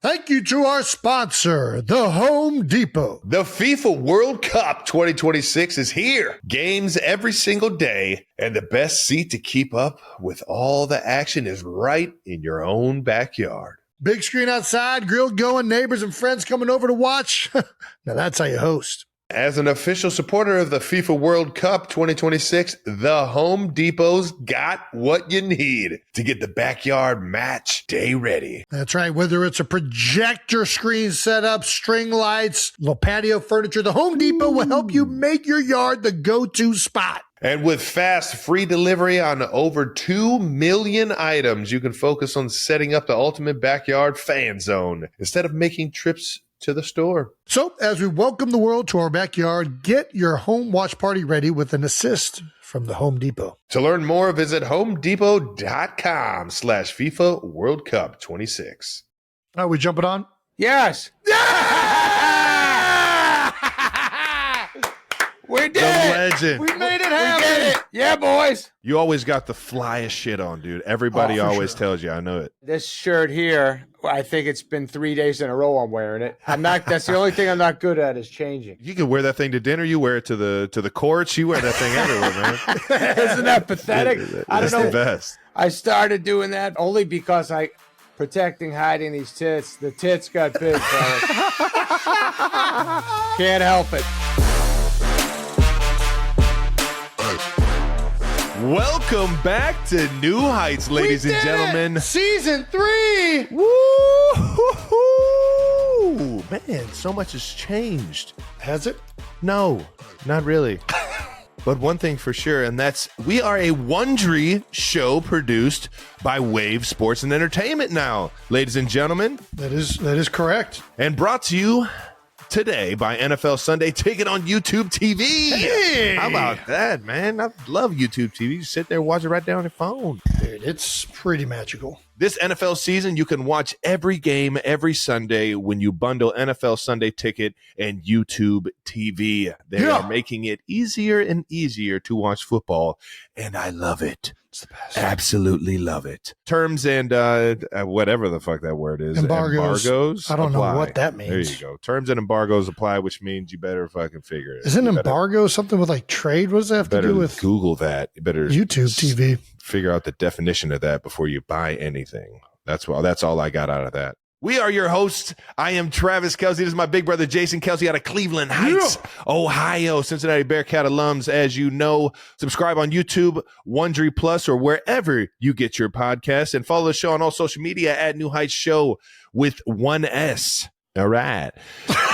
Thank you to our sponsor, the Home Depot. The FIFA World Cup 2026 is here. Games every single day, and the best seat to keep up with all the action is right in your own backyard. Big screen outside, grill going, neighbors and friends coming over to watch. Now that's how you host. As an official supporter of the FIFA World Cup 2026, the Home Depot's got what you need to get the backyard match day ready. That's right. Whether it's a projector screen setup, string lights, little patio furniture, the Home Depot will help you make your yard the go-to spot. And with fast, free delivery on over 2 million items, you can focus on setting up the ultimate backyard fan zone instead of making trips to the store. So, as we welcome the world to our backyard, get your home watch party ready with an assist from the Home Depot. To learn more, visit homedepot.com/FIFA World Cup 26. Are we jumping on? Yes. We did The it. legend. We made it We happen. did it. Yeah, boys. You always got the flyest shit on, dude. Everybody always tells you. I know it. This shirt here, I think it's been 3 days in a row I'm wearing it. That's the only thing I'm not good at is changing. You can wear that thing to dinner. You wear it to the courts. You wear that thing everywhere, man. Isn't that pathetic? I don't That's the know. best. I started doing that only because hiding these tits. The tits got big, fellas. Can't help it. Welcome back to New Heights, ladies and gentlemen. Season 3. Woo! Man, so much has changed. Has it? No, not really. But one thing for sure, and that's we are a Wondery show produced by Wave Sports and Entertainment now, ladies and gentlemen. That is correct. And brought to you today by NFL Sunday Ticket on YouTube TV. Hey! How about that, man? I love YouTube TV. You sit there and watch it right there on your phone. Dude, it's pretty magical. This NFL season, you can watch every game every Sunday when you bundle NFL Sunday Ticket and YouTube TV. They are making it easier and easier to watch football, and I love it. It's the best. Absolutely love it. Terms and whatever the fuck that word is. Embargoes. I don't apply. know what that means. There you go. Terms and embargoes apply, which means you better fucking figure it. Isn't embargo something with like trade? What does that have to do with Google that? You better YouTube TV? Figure out the definition of that before you buy anything. That's all I got out of that. We are your hosts. I am Travis Kelce. This is my big brother, Jason Kelce, out of Cleveland Heights, Ohio. Cincinnati Bearcat alums, as you know. Subscribe on YouTube, Wondery Plus, or wherever you get your podcasts. And follow the show on all social media at New Heights Show with 1S. All right.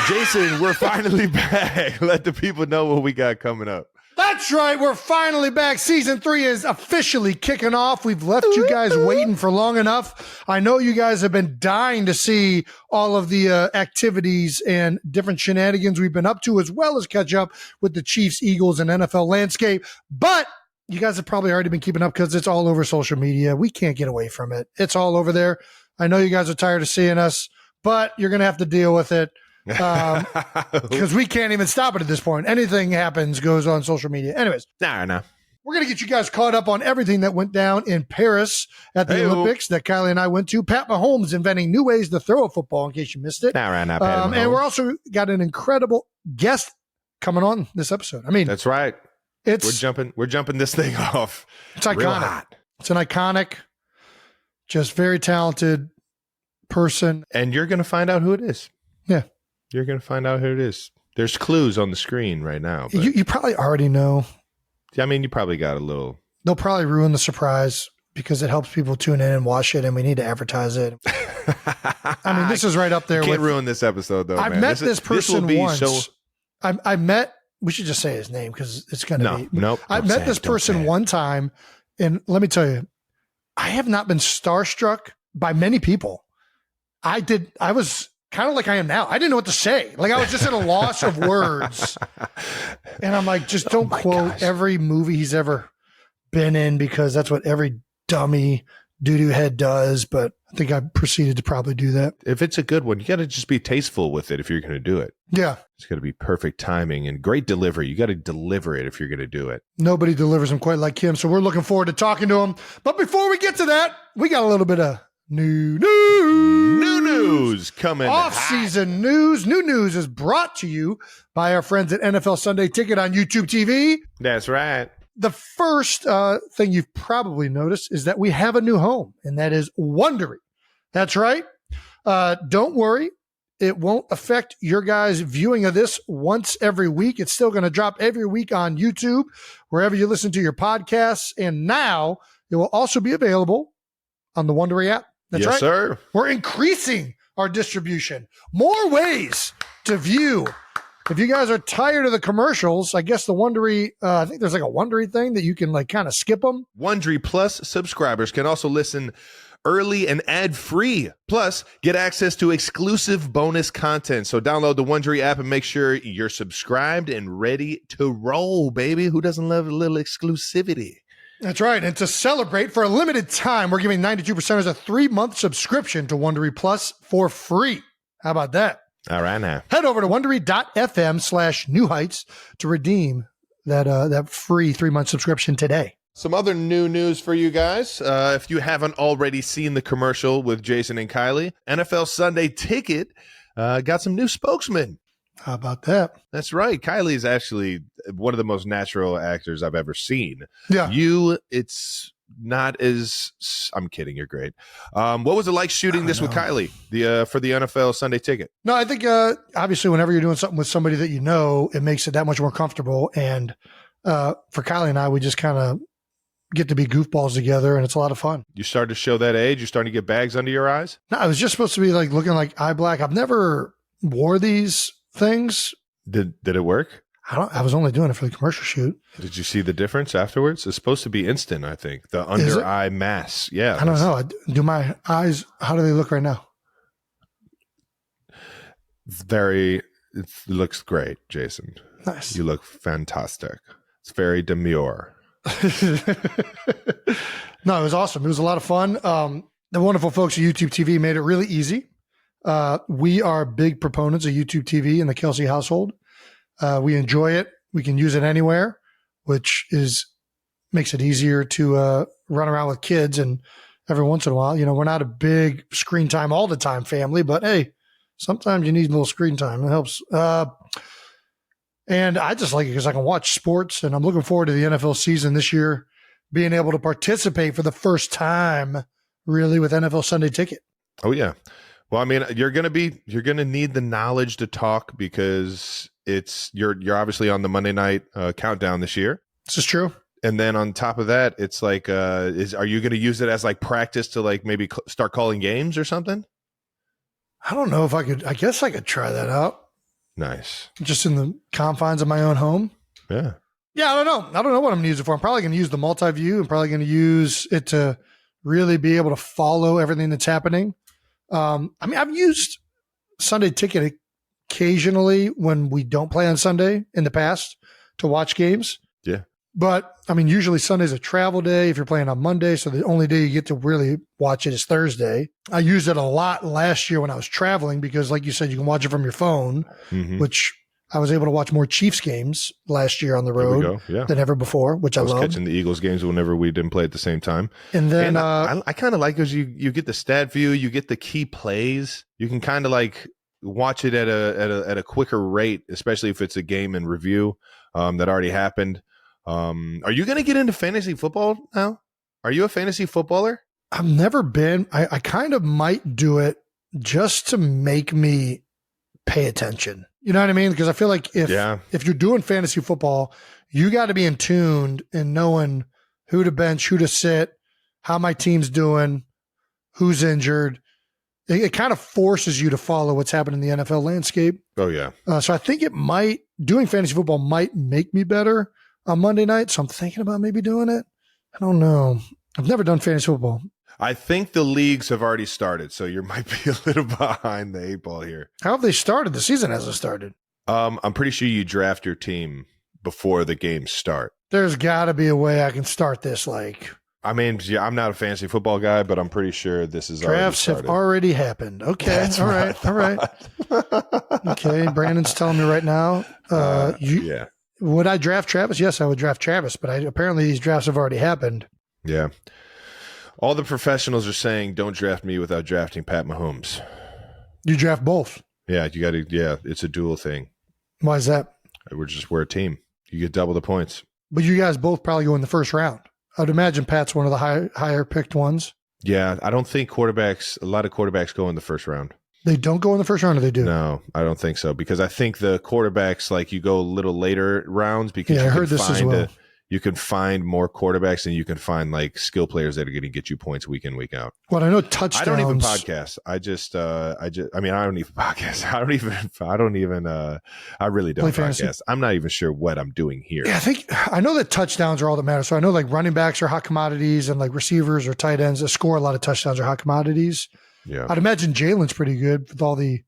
Jason, we're finally back. Let the people know what we got coming up. That's right. We're finally back. Season 3 is officially kicking off. We've left you guys waiting for long enough. I know you guys have been dying to see all of the activities and different shenanigans we've been up to, as well as catch up with the Chiefs, Eagles, and NFL landscape. But you guys have probably already been keeping up because it's all over social media. We can't get away from it. It's all over there. I know you guys are tired of seeing us, but you're going to have to deal with it. Because we can't even stop it at this point. Anything happens goes on social media. Anyways, Nah. we're going to get you guys caught up on everything that went down in Paris at the Olympics that Kylie and I went to. Pat Mahomes inventing new ways to throw a football, in case you missed it. And we're also got an incredible guest coming on this episode. I mean, that's right. We're jumping this thing off. It's iconic. It's an iconic, just very talented person. And you're going to find out who it is. Yeah. You're going to find out who it is. There's clues on the screen right now. But You probably already know. I mean, you probably got a little. They'll probably ruin the surprise because it helps people tune in and watch it, and we need to advertise it. I mean, this is right up there. You can't ruin this episode, though. I've met this person once. I met. We should just say his name because it's going to be. Nope. I met this person one time, and let me tell you, I have not been starstruck by many people. I was kind of like I am now. I didn't know what to say. Like I was just at a loss of words. And I'm like, just don't quote every movie he's ever been in because that's what every dummy doo-doo head does. But I think I proceeded to probably do that. If it's a good one, you got to just be tasteful with it if you're going to do it. Yeah. It's got to be perfect timing and great delivery. You got to deliver it if you're going to do it. Nobody delivers him quite like him. So we're looking forward to talking to him. But before we get to that, we got a little bit of New news coming. Offseason news. New news is brought to you by our friends at NFL Sunday Ticket on YouTube TV. That's right. The first thing you've probably noticed is that we have a new home, and that is Wondery. That's right. Don't worry. It won't affect your guys' viewing of this once every week. It's still going to drop every week on YouTube, wherever you listen to your podcasts. And now it will also be available on the Wondery app. That's yes, right. Sir. We're increasing our distribution. More ways to view. If you guys are tired of the commercials, I guess the Wondery, I think there's like a Wondery thing that you can like kind of skip them. Wondery Plus subscribers can also listen early and ad-free. Plus, get access to exclusive bonus content. So download the Wondery app and make sure you're subscribed and ready to roll, baby. Who doesn't love a little exclusivity? That's right. And to celebrate, for a limited time, we're giving 92%ers a 3-month subscription to Wondery Plus for free. How about that? All right now. Head over to Wondery.fm/New Heights to redeem that free 3-month subscription today. Some other new news for you guys. If you haven't already seen the commercial with Jason and Kylie, NFL Sunday Ticket got some new spokesmen. How about that? That's right. Kylie is actually one of the most natural actors I've ever seen. Yeah. It's not as, I'm kidding. You're great. What was it like shooting this with Kylie for the NFL Sunday Ticket? No, I think obviously whenever you're doing something with somebody that you know, it makes it that much more comfortable. And for Kylie and I, we just kind of get to be goofballs together, and it's a lot of fun. You started to show that age? You starting to get bags under your eyes? No, I was just supposed to be like looking like eye black. I've never wore these things. Did it work? I was only doing it for the commercial shoot. Did you see the difference afterwards? It's supposed to be instant, I think. The under eye mass. Yeah. I don't know. Do my eyes, how do they look right now? It looks great, Jason. Nice. You look fantastic. It's very demure. No, it was awesome. It was a lot of fun. The wonderful folks at YouTube TV made it really easy. We are big proponents of YouTube TV in the Kelsey household. We enjoy it. We can use it anywhere, which makes it easier to run around with kids. And every once in a while, we're not a big screen time all the time family, but hey, sometimes you need a little screen time. It helps. And I just like it because I can watch sports, and I'm looking forward to the NFL season this year, being able to participate for the first time really with NFL Sunday Ticket. Oh yeah. Well, I mean, you're going to need the knowledge to talk because you're obviously on the Monday night countdown this year. This is true. And then on top of that, it's like, are you going to use it as like practice to like maybe start calling games or something? I don't know if I could. I guess I could try that out. Nice. Just in the confines of my own home. Yeah. Yeah, I don't know. I don't know what I'm going to use it for. I'm probably going to use the multi-view. I'm probably going to use it to really be able to follow everything that's happening. I mean, I've used Sunday Ticket occasionally when we don't play on Sunday in the past to watch games. Yeah. But I mean, usually Sunday's a travel day if you're playing on Monday. So the only day you get to really watch it is Thursday. I used it a lot last year when I was traveling because, like you said, you can watch it from your phone, which I was able to watch more Chiefs games last year on the road than ever before, which I was catching the Eagles games whenever we didn't play at the same time. And then I kind of like because you get the stat view, you get the key plays. You can kind of like watch it at a quicker rate, especially if it's a game in review that already happened. Are you going to get into fantasy football now? Are you a fantasy footballer? I've never been. I kind of might do it just to make me pay attention. You know what I mean? Because I feel like if you're doing fantasy football, you got to be in tuned and knowing who to bench, who to sit, how my team's doing, who's injured. It kind of forces you to follow what's happening in the NFL landscape. Oh, yeah. So I think doing fantasy football might make me better on Monday night. So I'm thinking about maybe doing it. I don't know. I've never done fantasy football. I think the leagues have already started, so you might be a little behind the 8 ball here. How have they started? The season hasn't started. I'm pretty sure you draft your team before the games start. There's got to be a way I can start this. I mean, yeah, I'm not a fantasy football guy, but I'm pretty sure this is drafts have already happened. Okay, that's all right. Okay, Brandon's telling me right now. Would I draft Travis? Yes, I would draft Travis, but apparently these drafts have already happened. Yeah. All the professionals are saying, don't draft me without drafting Pat Mahomes. You draft both. Yeah, you got to. Yeah, it's a dual thing. Why is that? We're a team. You get double the points. But you guys both probably go in the first round. I'd imagine Pat's one of the higher picked ones. Yeah, I don't think a lot of quarterbacks go in the first round. They don't go in the first round, or they do? No, I don't think so, because I think the quarterbacks, like, you go a little later rounds because I heard this as well. You can find more quarterbacks and you can find like skill players that are going to get you points week in, week out. Well, I know touchdowns. I don't even podcast. I don't even podcast. I really don't podcast. I'm not even sure what I'm doing here. Yeah, I know that touchdowns are all that matter. So I know like running backs are hot commodities and like receivers or tight ends that score a lot of touchdowns are hot commodities. Yeah. I'd imagine Jalen's pretty good with all the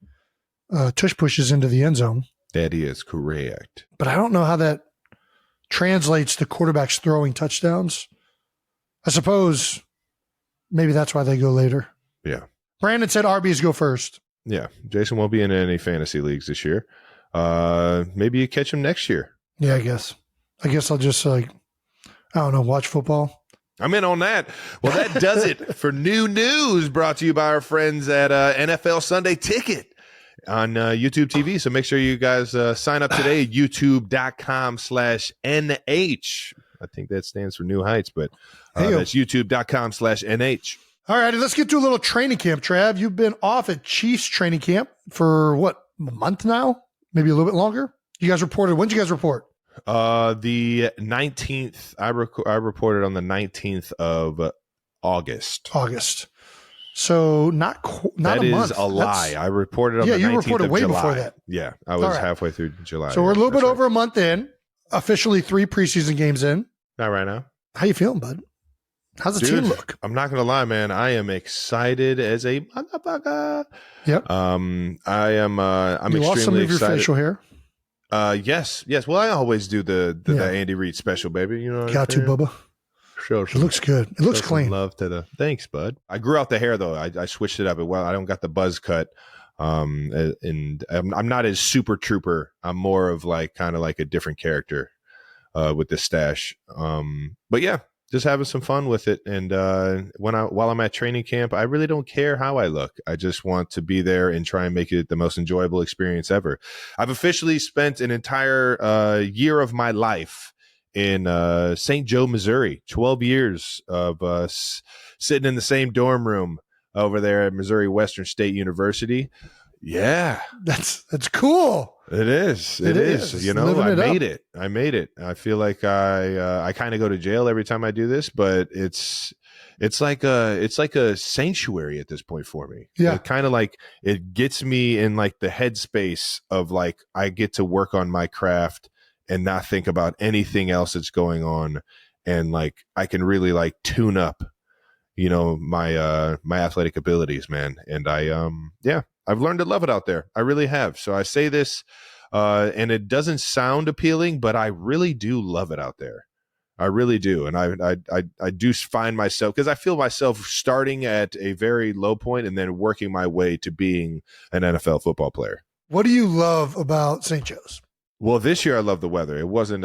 tush pushes into the end zone. That is correct. But I don't know how that translates to quarterbacks throwing touchdowns. I suppose maybe that's why they go later. Yeah. Brandon said RBs go first. Yeah. Jason won't be in any fantasy leagues this year. Maybe you catch him next year. Yeah, I guess I'll just watch football. I'm in on that. Well, that does it for new news, brought to you by our friends at NFL Sunday Ticket on YouTube TV. So make sure you guys sign up today at youtube.com/NH. I think that stands for New Heights, but that's youtube.com/NH. All right, let's get to a little training camp, Trav. You've been off at Chiefs training camp for what, a month now? Maybe a little bit longer? You guys reported. When did you guys report? The 19th. I reported on the 19th of August. So not that a month. That is a lie. I reported on the 19th you reported way July. before that. Yeah, I was halfway through July. So we're a little bit over a month in. Officially 3 preseason games in. Not right now. How you feeling, bud? How's the team look? I'm not gonna lie, man. I am excited as a motherfucker. Yep. I'm you extremely lost some of your excited. facial hair. Yes. Well, I always do the Andy Reid special, baby. You know, got to, Bubba. It looks good. It looks clean. Love to the thanks, bud. I grew out the hair though. I switched it up. Well, I don't got the buzz cut. And I'm not as super trooper. I'm more of like kind of like a different character with the stash. But yeah, just having some fun with it. And while I'm at training camp, I really don't care how I look. I just want to be there and try and make it the most enjoyable experience ever. I've officially spent an entire year of my life in St. Joe, Missouri. 12 years of sitting in the same dorm room over there at Missouri Western State University. Yeah. That's cool. It is. It is. You know, I made it. I feel like I kind of go to jail every time I do this, but it's like a sanctuary at this point for me. Yeah. It kind of like it gets me in like the headspace of like I get to work on my craft and not think about anything else that's going on, and like I can really like tune up, you know, my my athletic abilities, man. And I've learned to love it out there. I really have. So I say this, and it doesn't sound appealing, but I really do love it out there. I really do. And I do find myself, because I feel myself starting at a very low point and then working my way to being an NFL football player. What do you love about St. Joe's? Well, this year I love the weather. It wasn't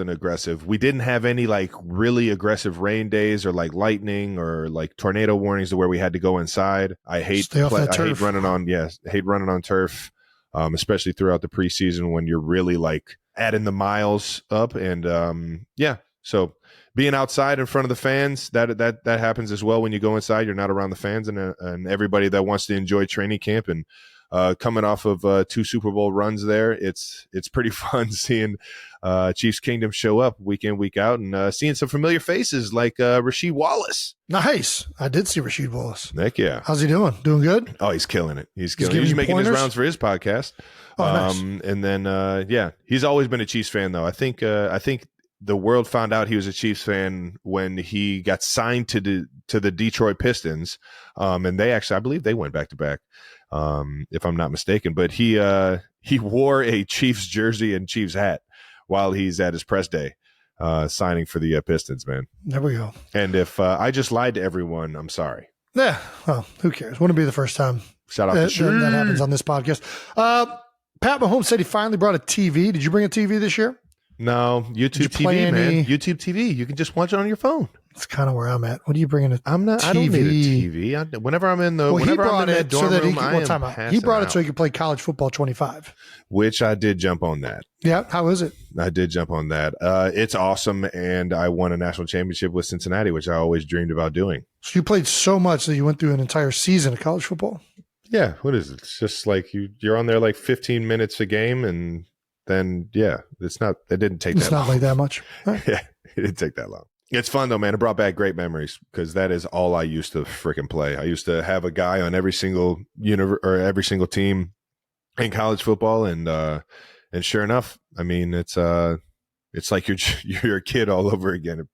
aggressive. We didn't have any like really aggressive rain days or like lightning or like tornado warnings to where we had to go inside. I hate running on turf, especially throughout the preseason when you're really like adding the miles up. And so being outside in front of the fans, that happens as well when you go inside. You're not around the fans and everybody that wants to enjoy training camp. And coming off of 2 Super Bowl runs there, it's pretty fun seeing Chiefs Kingdom show up week in, week out, and seeing some familiar faces like Rasheed Wallace. Nice. I did see Rasheed Wallace. Heck yeah. How's he doing? Doing good? Oh, he's killing it. He's making his rounds for his podcast. Oh, nice. And then he's always been a Chiefs fan though. I think the world found out he was a Chiefs fan when he got signed to the Detroit Pistons. And they actually, I believe they went back to back. If I'm not mistaken, but he wore a Chiefs jersey and Chiefs hat while he's at his press day, signing for the Pistons, man. There we go. And if I just lied to everyone, I'm sorry. Yeah. Well, who cares? Wouldn't be the first time Shout out that to happens on this podcast. Pat Mahomes said he finally brought a TV. Did you bring a TV this year? No, YouTube TV, man. YouTube TV. You can just watch it on your phone. That's kind of where I'm at. What are you bringing? I don't need a TV. Whenever I'm in the, well, whenever he brought I'm in that it so dorm that room, I am passing he brought it out, so he could play college football 25. which I did jump on that. Yeah, how is it? I did jump on that. It's awesome, and I won a national championship with Cincinnati, which I always dreamed about doing. So you played so much that you went through an entire season of college football. Yeah, what is it? It's just like you're on there like 15 minutes a game, and then it didn't take It's that not long. like that much. Right. Yeah, it didn't take that long. It's fun though, man. It brought back great memories because that is all I used to freaking play. I used to have a guy on every single every single team in college football, and sure enough, I mean, it's like you're a kid all over again.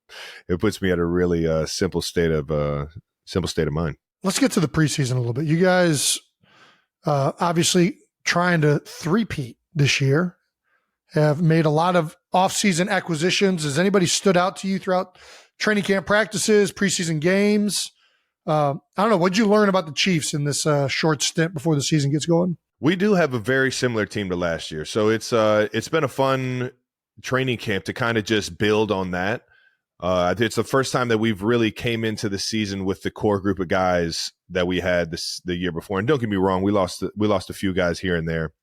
It puts me at a really simple state of mind. Let's get to the preseason a little bit. You guys obviously trying to three-peat this year, have made a lot of off-season acquisitions. Has anybody stood out to you throughout training camp practices, preseason games? I don't know. What did you learn about the Chiefs in this short stint before the season gets going? We do have a very similar team to last year. So it's been a fun training camp to kind of just build on that. It's the first time that we've really came into the season with the core group of guys that we had the year before. And don't get me wrong, we lost a few guys here and there.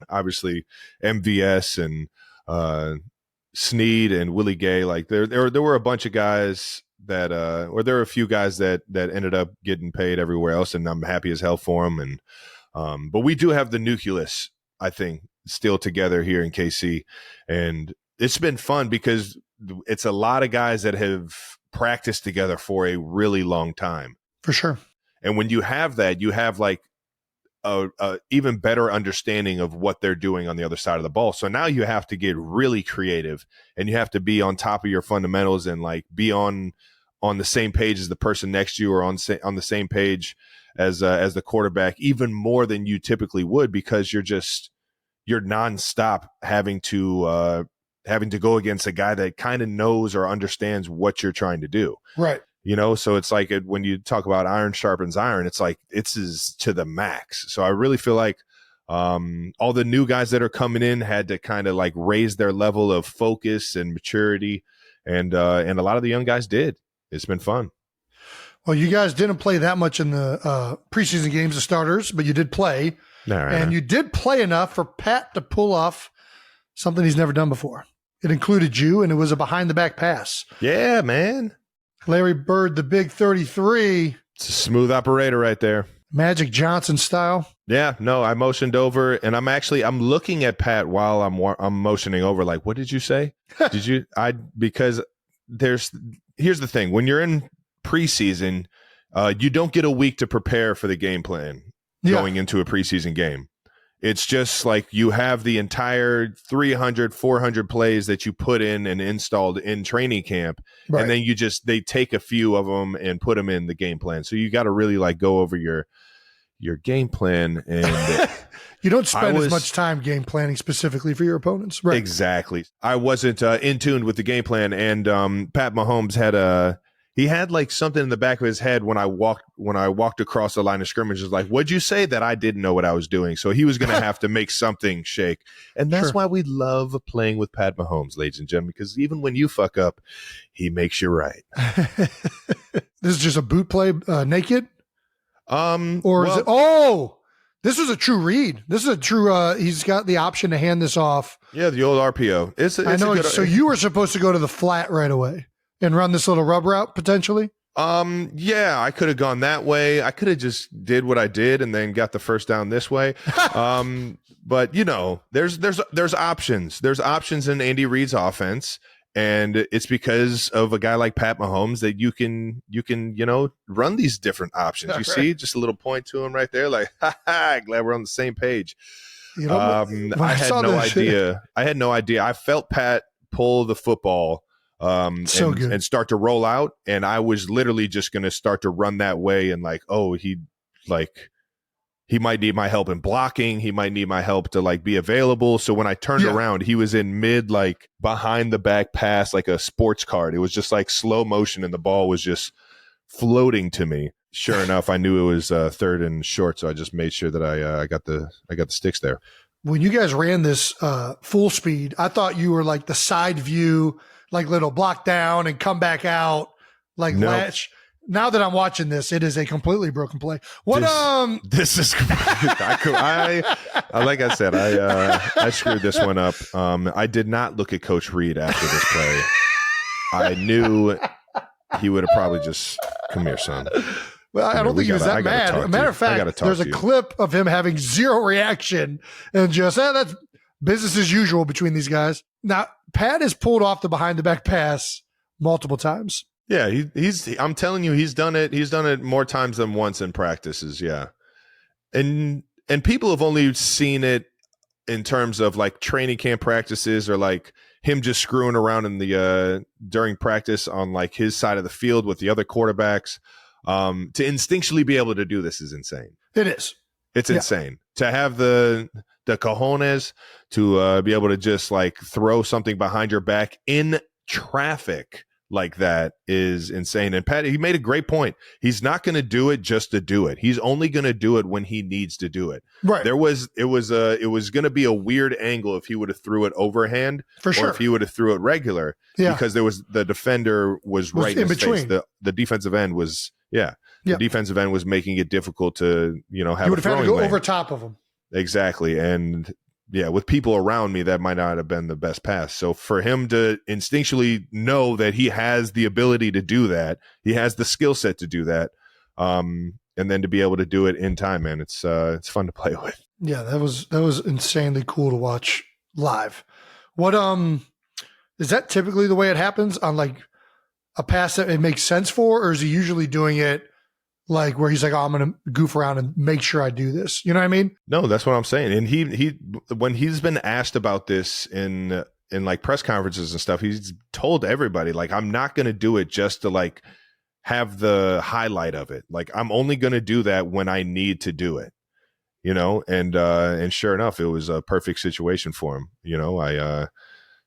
Obviously, MVS and Snead and Willie Gay. Like there were a bunch of guys that, or there were a few guys that ended up getting paid everywhere else, and I'm happy as hell for them. And but we do have the nucleus, I think, still together here in KC, and it's been fun because it's a lot of guys that have practiced together for a really long time. For sure. And when you have that, you have like a even better understanding of what they're doing on the other side of the ball. So now you have to get really creative, and you have to be on top of your fundamentals and like be on the same page as the person next to you, or on the same page as the quarterback, even more than you typically would, because you're nonstop having to go against a guy that kind of knows or understands what you're trying to do. Right. You know, so it's like when you talk about iron sharpens iron, it's like it's to the max. So I really feel like all the new guys that are coming in had to kind of like raise their level of focus and maturity, and a lot of the young guys did. It's been fun. Well, you guys didn't play that much in the preseason games, the starters, but you did play. And you did play enough for Pat to pull off something he's never done before. It included you, and it was a behind-the-back pass. Yeah, man. Larry Bird, the big 33. It's a smooth operator right there. Magic Johnson style. Yeah, no, I motioned over, and I'm looking at Pat while I'm motioning over. Like, what did you say? Because here's the thing: when you're in preseason, you don't get a week to prepare for the game plan going into a preseason game. It's just like you have the entire 300, 400 plays that you put in and installed in training camp. Right. And then they take a few of them and put them in the game plan. So you got to really like go over your game plan. And you don't spend as much time game planning specifically for your opponents. Right. Exactly. I wasn't in tune with the game plan. And Pat Mahomes had like something in the back of his head when I walked across the line of scrimmage. Is like, what'd you say? That I didn't know what I was doing. So he was going to have to make something shake. And that's why we love playing with Pat Mahomes, ladies and gentlemen, because even when you fuck up, he makes you right. This is just a boot play naked? Is it? Oh, this is a true read. This is a true, he's got the option to hand this off. Yeah, the old RPO. I know. So you were supposed to go to the flat right away and run this little rub route potentially? Yeah, I could have gone that way. I could have just did what I did and then got the first down this way. But you know, there's options. There's options in Andy Reid's offense, and it's because of a guy like Pat Mahomes that you can run these different options. You see, just a little point to him right there, like, glad we're on the same page. I had no idea. I had no idea. I felt Pat pull the football and start to roll out, and I was literally just going to start to run that way, and like, he might need my help in blocking, he might need my help to like be available. So when I turned around, he was in mid like behind the back pass like a sports card. It was just like slow motion, and the ball was just floating to me. Sure enough, I knew it was third and short, so I just made sure that I got the sticks there. When you guys ran this full speed, I thought you were like the side view, like little block down and come back out, Like Nope. now that I'm watching this, it is a completely broken play. What this is I like I said, I screwed this one up. I did not look at Coach Reed after this play. I knew he would have probably just come here, son. Well, I don't think he was that mad. A matter of fact, there's a clip of him having zero reaction and just, that's business as usual between these guys. Now, Pat has pulled off the behind the back pass multiple times. Yeah, I'm telling you, he's done it. He's done it more times than once in practices. Yeah. And people have only seen it in terms of like training camp practices or like him just screwing around in the during practice on like his side of the field with the other quarterbacks. To instinctually be able to do this is insane. It is. It's insane to have the cojones to be able to just like throw something behind your back in traffic like that is insane. And Pat, he made a great point. He's not going to do it just to do it. He's only going to do it when he needs to do it. Right. It was going to be a weird angle if he would have threw it overhand, for sure, or if he would have threw it regular, because the defender was right in between. The defensive end was the defensive end was making it difficult to have. You would have had to go over top of him. Exactly, and. Yeah, with people around me, that might not have been the best pass. So for him to instinctually know that he has the ability to do that, he has the skill set to do that, and then to be able to do it in time, man, it's fun to play with. Yeah, that was insanely cool to watch live. What is that typically the way it happens on like a pass that it makes sense for, or is he usually doing it like where he's like, I'm going to goof around and make sure I do this. You know what I mean? No, that's what I'm saying. And he when he's been asked about this in like press conferences and stuff, he's told everybody, like, I'm not going to do it just to like have the highlight of it. Like, I'm only going to do that when I need to do it, and sure enough, it was a perfect situation for him. I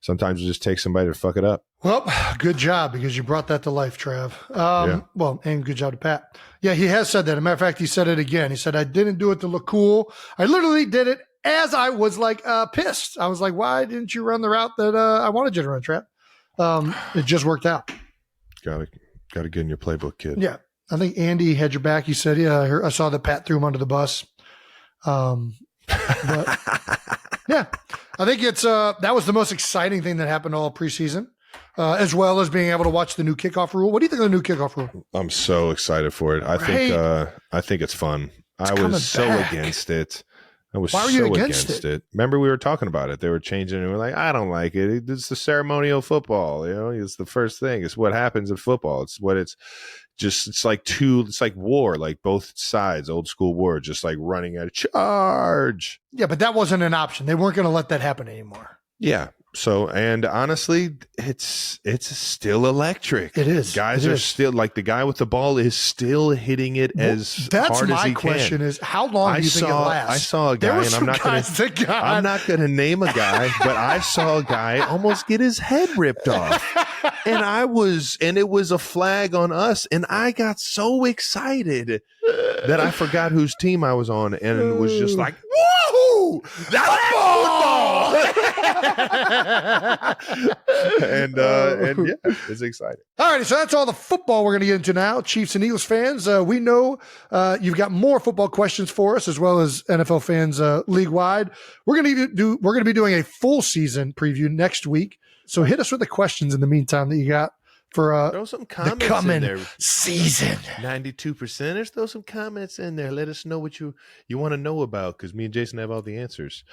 sometimes it just takes somebody to fuck it up. Well, good job, because you brought that to life, Trav. Well, and good job to Pat. Yeah, he has said that. As a matter of fact, he said it again. He said, I didn't do it to look cool. I literally did it as I was like pissed. I was like, why didn't you run the route that I wanted you to run, Trav? It just worked out. Got to get in your playbook, kid. Yeah. I think Andy had your back. He said, yeah, I saw that Pat threw him under the bus. But yeah, I think it's that was the most exciting thing that happened all preseason, as well as being able to watch the new kickoff rule. What do you think of the new kickoff rule? I'm so excited for it. I think it's fun. I was so against it. Why were you against it? Remember, we were talking about it. They were changing it. We were like, I don't like it. It's the ceremonial football. It's the first thing. It's what happens in football. It's like war, like both sides, old school war, just like running at a charge. Yeah, but that wasn't an option. They weren't going to let that happen anymore. Yeah. So, and honestly, it's still electric. It is. Guys are still, like, the guy with the ball is still hitting it as hard as he can. That's my question is, how long do you think it lasts? I saw a guy, and I'm not going to name a guy, but I saw a guy almost get his head ripped off. And it was a flag on us, and I got so excited that I forgot whose team I was on, and it was just like, whoa, that's football! and yeah, it's exciting. All right, so that's all the football we're going to get into now. Chiefs and Eagles fans, we know you've got more football questions for us, as well as NFL fans league wide. We're going to be doing a full season preview next week. So hit us with the questions in the meantime that you got for throw some comments the coming in there. Season. 92%ers, throw some comments in there. Let us know what you want to know about, because me and Jason have all the answers.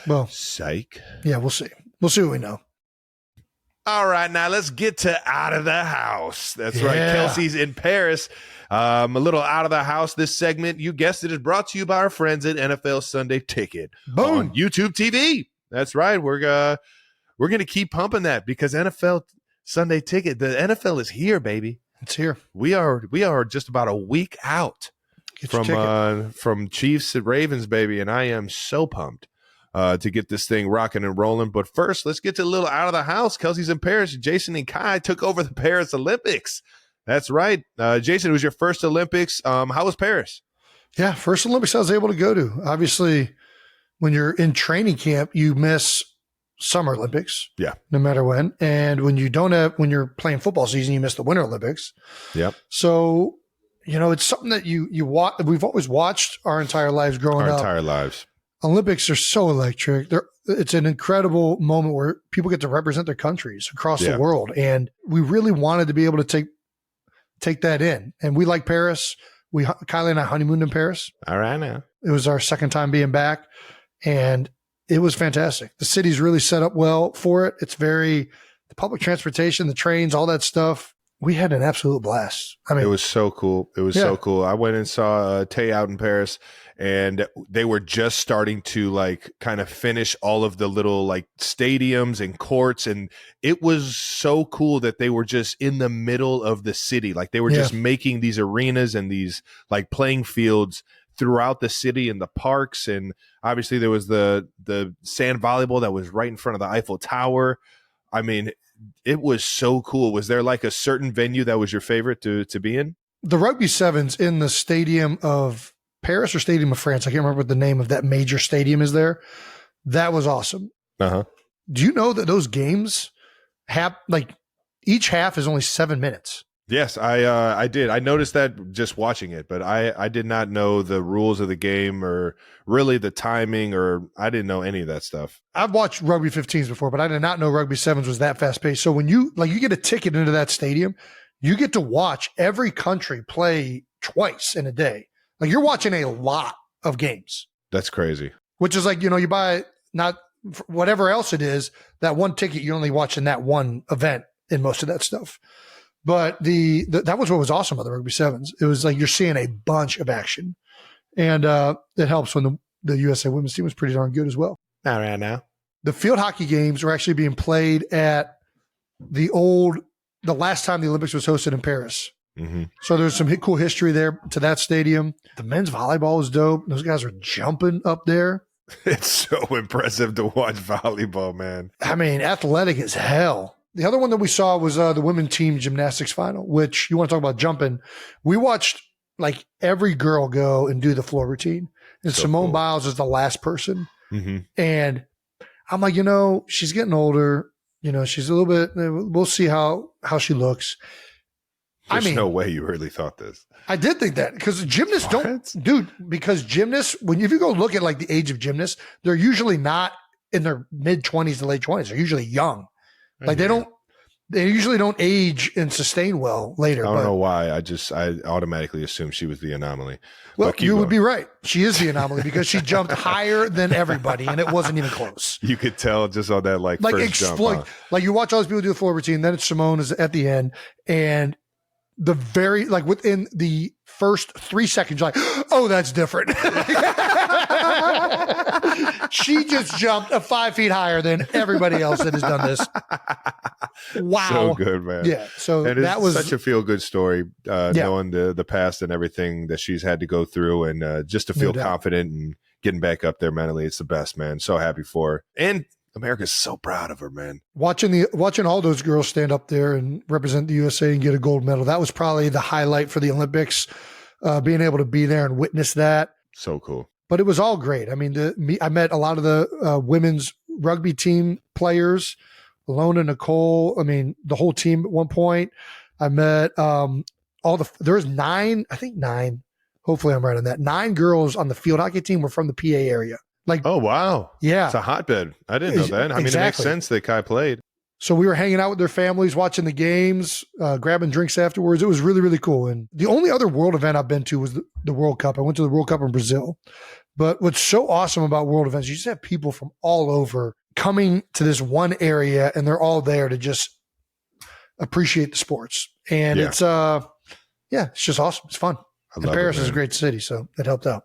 Well, psych. Yeah, we'll see. We'll see what we know. All right, now let's get to out of the house. That's right. Kelsey's in Paris. A little out of the house. This segment, you guessed it, is brought to you by our friends at NFL Sunday Ticket. Boom. On YouTube TV. That's right. We're going to keep pumping that, because NFL Sunday Ticket, the NFL is here, baby. It's here. We are just about a week out from Chiefs and Ravens, baby, and I am so pumped to get this thing rocking and rolling. But first, let's get to a little out of the house. Kelsey's in Paris. Jason and Kai took over the Paris Olympics. That's right. Jason, it was your first Olympics. How was Paris? Yeah, first Olympics I was able to go to. Obviously, when you're in training camp, you miss Summer Olympics. Yeah. No matter when. And when you're playing football season, you miss the Winter Olympics. Yep. So, it's something that you watch. We've always watched our entire lives growing up. Our entire lives. Olympics are so electric. It's an incredible moment where people get to represent their countries across the world. And we really wanted to be able to take that in. And we like Paris. Kylie and I honeymooned in Paris. All right now. It was our second time being back. And it was fantastic. The city's really set up well for it. It's the public transportation, the trains, all that stuff. We had an absolute blast. I mean, it was so cool. It was so cool. I went and saw Tay out in Paris, and they were just starting to like kind of finish all of the little like stadiums and courts. And it was so cool that they were just in the middle of the city. Like they were just making these arenas and these like playing fields throughout the city and the parks. And obviously there was the sand volleyball that was right in front of the Eiffel Tower. I mean, it was so cool. Was there like a certain venue that was your favorite to be in? The rugby sevens in the Stadium of Paris or Stadium of France. I can't remember what the name of that major stadium is there. That was awesome. Uh-huh. Do you know that those games have like each half is only 7 minutes? Yes, I did. I noticed that just watching it, but I did not know the rules of the game or really the timing, or I didn't know any of that stuff. I've watched rugby 15s before, but I did not know rugby sevens was that fast paced. So when you get a ticket into that stadium, you get to watch every country play twice in a day. Like you're watching a lot of games. That's crazy. Which is like, you buy not whatever else it is, that one ticket, you're only watching that one event in most of that stuff. But that was what was awesome about the rugby sevens. It was like you're seeing a bunch of action, and it helps when the USA women's team was pretty darn good as well. All right now. The field hockey games were actually being played at the last time the Olympics was hosted in Paris. Mm-hmm. So there's some cool history there to that stadium. The men's volleyball is dope. Those guys are jumping up there. It's so impressive to watch volleyball, man. I mean, athletic as hell. The other one that we saw was the women's team gymnastics final, which you want to talk about jumping. We watched like every girl go and do the floor routine. And so Simone Biles is the last person. Mm-hmm. And I'm like, she's getting older. She's a little bit, we'll see how she looks. There's no way you really thought this. I did think that because gymnasts because gymnasts, if you go look at like the age of gymnasts, they're usually not in their mid 20s to late 20s. They're usually young. Like they usually don't age and sustain well later. I don't know why. I automatically assumed she was the anomaly. Well, you would be right. She is the anomaly because she jumped higher than everybody and it wasn't even close. You could tell just on that first jump. Huh? Like you watch all these people do the floor routine, then it's Simone is at the end, and within the first 3 seconds, you're like, oh, that's different. She just jumped 5 feet higher than everybody else that has done this. Wow. So good, man. Yeah. So and that was such a feel good story, knowing the past and everything that she's had to go through, and just to feel confident and getting back up there mentally. It's the best, man. So happy for her. And America's so proud of her, man. Watching all those girls stand up there and represent the USA and get a gold medal. That was probably the highlight for the Olympics, being able to be there and witness that. So cool. But it was all great. I mean, I met a lot of the women's rugby team players, Alona, Nicole. I mean, the whole team at one point. I met there was 9, I think 9. Hopefully I'm right on that. 9 girls on the field hockey team were from the PA area. Like, oh, wow. Yeah. It's a hotbed. I didn't know that. I mean, it makes sense that Kai played. So we were hanging out with their families, watching the games, grabbing drinks afterwards. It was really, really cool. And the only other world event I've been to was the World Cup. I went to the World Cup in Brazil. But what's so awesome about world events, you just have people from all over coming to this one area, and they're all there to just appreciate the sports. And it's just awesome. It's fun. And Paris is a great city, so it helped out.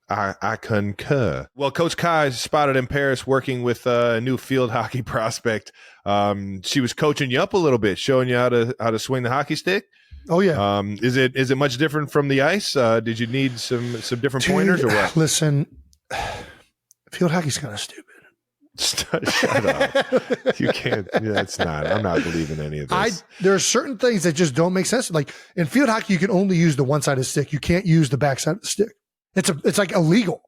I concur. Well, Coach Kai spotted in Paris working with a new field hockey prospect. She was coaching you up a little bit, showing you how to swing the hockey stick. Oh yeah. Is it much different from the ice? Did you need some different pointers or what? Listen, field hockey's kind of stupid. Shut up. You can't. Yeah, it's not. I'm not believing any of this. There are certain things that just don't make sense. Like in field hockey, you can only use the one side of the stick. You can't use the back side of the stick. It's like illegal.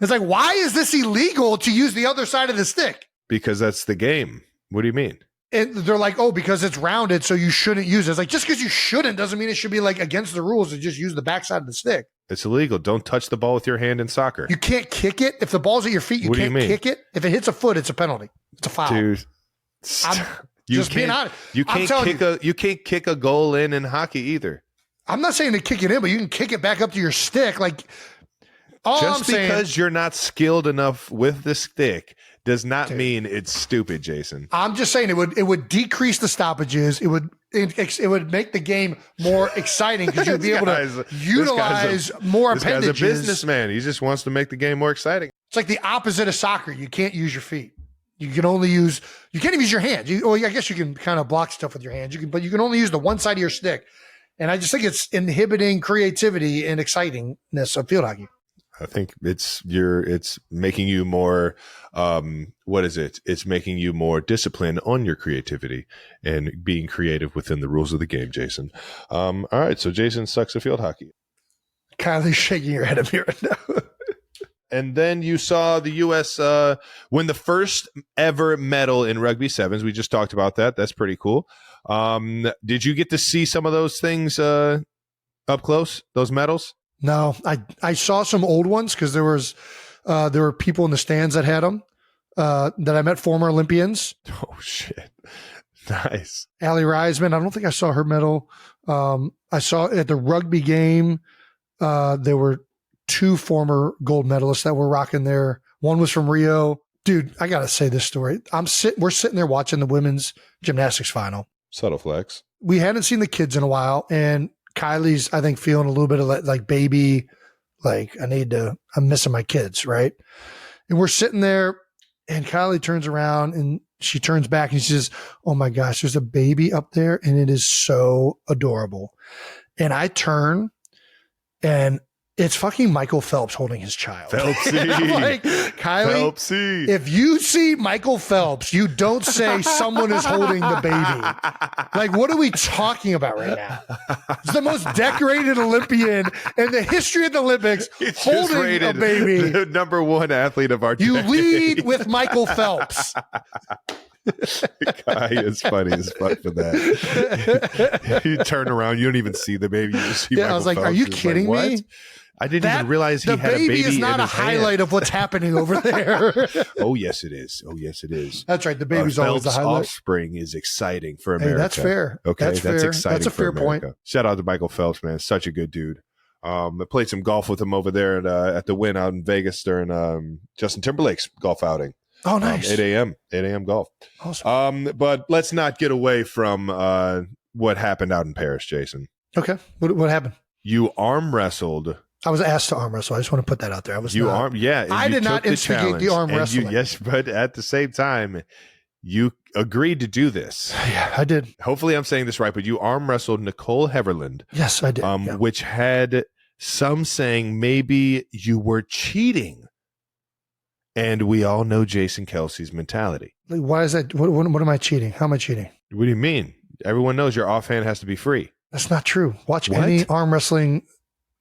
It's like, why is this illegal to use the other side of the stick? Because that's the game. What do you mean? And they're like, oh, because it's rounded, so you shouldn't use it. It's like, just because you shouldn't doesn't mean it should be like against the rules to just use the backside of the stick. It's illegal. Don't touch the ball with your hand in soccer. You can't kick it. If the ball's at your feet, you What do you can't mean? kick it. If it hits a foot, it's a penalty. It's a foul. Dude, I'm you just being can't- honest. You I'm can't telling you can't kick a goal in hockey either. I'm not saying to kick it in, but you can kick it back up to your stick. Like, all Just I'm saying, because you're not skilled enough with the stick does not mean it's stupid, Jason. I'm just saying it would decrease the stoppages. It would make the game more exciting because you'd be able to utilize more This guy's appendages. a businessman. He just wants to make the game more exciting. It's like the opposite of soccer. You can't use your feet. You can't even use your hands. I guess you can kind of block stuff with your hands. But you can only use the one side of your stick. And I just think it's inhibiting creativity and excitingness of field hockey. I think it's making you more what is it? It's making you more disciplined on your creativity and being creative within the rules of the game, Jason. All right, so Jason sucks at field hockey. Kylie's shaking your head at me right now. And then you saw the U.S. Win the first ever medal in rugby sevens. We just talked about that. That's pretty cool. Did you get to see some of those things up close, those medals? No, I saw some old ones because there were people in the stands that had them that I met, former Olympians. Oh, shit. Nice. Allie Reisman, I don't think I saw her medal. I saw at the rugby game, there were 2 former gold medalists that were rocking there. One was from Rio. Dude, I got to say this story. We're sitting there watching the women's gymnastics final. Subtle flex. We hadn't seen the kids in a while, and Kylie's, I think, feeling a little bit of like baby, like I'm missing my kids, right? And we're sitting there, and Kylie turns around and she turns back and she says, oh my gosh, there's a baby up there and it is so adorable. And I turn and it's fucking Michael Phelps holding his child. Phelpsy. I'm like, Kylie, Phelpsy. if you see Michael Phelps, you don't say someone is holding the baby. Like, what are we talking about right now? It's the most decorated Olympian in the history of the Olympics holding a baby. The number 1 athlete of our You decade. lead with Michael Phelps. Guy is funny as fuck for that. You turn around, you don't even see the baby. You just see Michael I was like, Phelps. are you It's kidding like, me? what? I didn't even realize he the had a baby is not in a his highlight hand. of what's happening over there. Oh, yes, it is. Oh, yes, it is. That's right. The baby's always the Phelps' highlight. offspring is exciting for Hey, America. that's fair. Okay, That's fair. exciting. That's a for fair point. America. Shout out to Michael Phelps, man. Such a good dude. I played some golf with him over there at the Wynn out in Vegas during Justin Timberlake's golf outing. Oh, nice. 8 a.m. golf. Awesome. But let's not get away from what happened out in Paris, Jason. Okay. What happened? You arm wrestled. I was asked to arm wrestle. I just want to put that out there. I was not. I did not instigate the arm wrestling. Yes, but at the same time, you agreed to do this. Yeah, I did. Hopefully, I'm saying this right, but you arm wrestled Nicole Heverland. Yes, I did. Yeah. Which had some saying maybe you were cheating. And we all know Jason Kelsey's mentality. Why is that? What am I cheating? How am I cheating? What do you mean? Everyone knows your offhand has to be free. That's not true. Watch What? any arm wrestling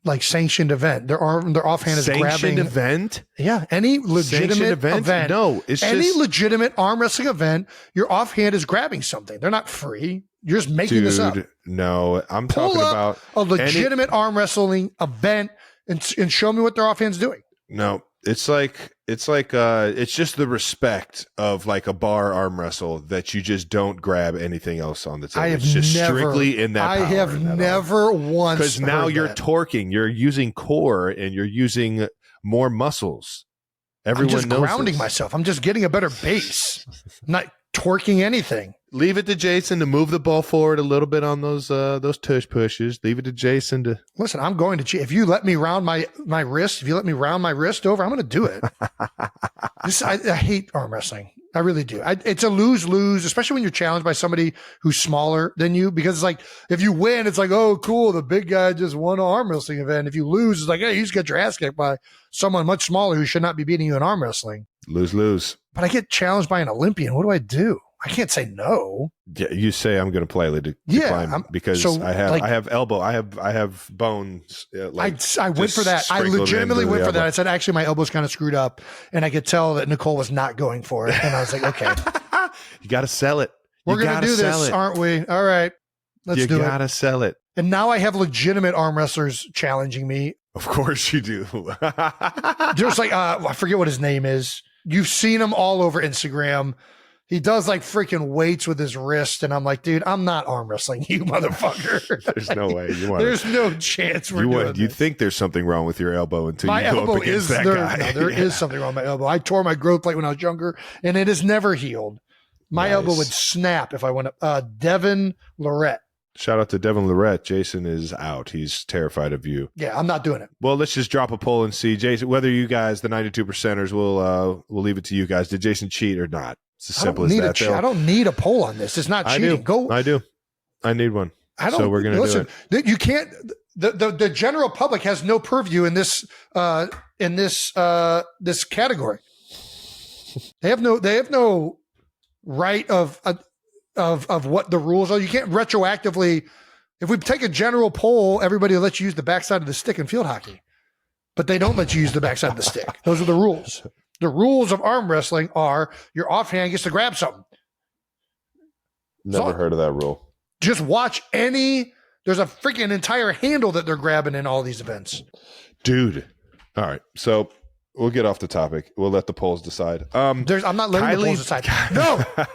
like sanctioned event. Their offhand is Sanctioned grabbing. event? Yeah, any legitimate Sanctioned event? No, it's any just legitimate arm wrestling event. Your offhand is grabbing something. They're not free. You're just making this up. No, I'm Pull talking up about a legitimate arm wrestling event and show me what their offhand's doing. No, it's just the respect of like a bar arm wrestle that you just don't grab anything else on the table. I have it's just never, strictly in that. I power have in that never once because now heard you're that. torquing, you're using core, and you're using more muscles. Everyone I'm just knows grounding this. myself. I'm just getting a better base. I'm not torquing anything. Leave it to Jason to move the ball forward a little bit on those tush pushes. Leave it to Jason to Listen, I'm going to cheat. If you let me round my wrist, if you let me round my wrist over, I'm going to do it. I hate arm wrestling. I really do. It's a lose-lose, especially when you're challenged by somebody who's smaller than you, because it's like, if you win, it's like, oh, cool, the big guy just won an arm wrestling event. If you lose, it's like, hey, you just got your ass kicked by someone much smaller who should not be beating you in arm wrestling. lose. But I get challenged by an Olympian. What do I do? I can't say no. Yeah, you say I'm going to politely decline because so, I like- have elbow. I have bones. I went for that. I sprinkled legitimately into went the for that. elbow. I said, actually, my elbow's kind of screwed up. And I could tell that Nicole was not going for it. And I was like, okay, You got to sell it. we're going to do this, aren't we? All right, let's do You it. got to sell it. And now I have legitimate arm wrestlers challenging me. Of course you do. There's like, I forget what his name is. You've seen him all over Instagram. He does like freaking weights with his wrist. And I'm like, dude, I'm not arm wrestling you, motherfucker. There's no way. There's no chance we're doing You this. think there's something wrong with your elbow until My you go elbow up against is that there. guy. No, there is something wrong with my elbow. I tore my growth plate when I was younger, and it has never healed. My Nice. elbow would snap if I went up. Devin Lorette. Shout out to Devin Lorette. Jason is out. He's terrified of you. Yeah, I'm not doing it. Well, let's just drop a poll and see, Jason, whether you guys, the 92%ers, we'll leave it to you guys. Did Jason cheat or not? It's as simple as that. I don't need a poll on this. It's not cheating. I do. I need one. I don't. So we're gonna listen. do it. You can't. The general public has no purview in this this category. They have no right of what the rules are. You can't retroactively. If we take a general poll, everybody will let you use the backside of the stick in field hockey, but they don't let you use the backside of the stick. Those are the rules. The rules of arm wrestling are your offhand gets to grab something. Never heard of that rule. Just watch there's a freaking entire handle that they're grabbing in all these events. Dude. All right. So we'll get off the topic. We'll let the polls decide. I'm not letting the polls decide. No. All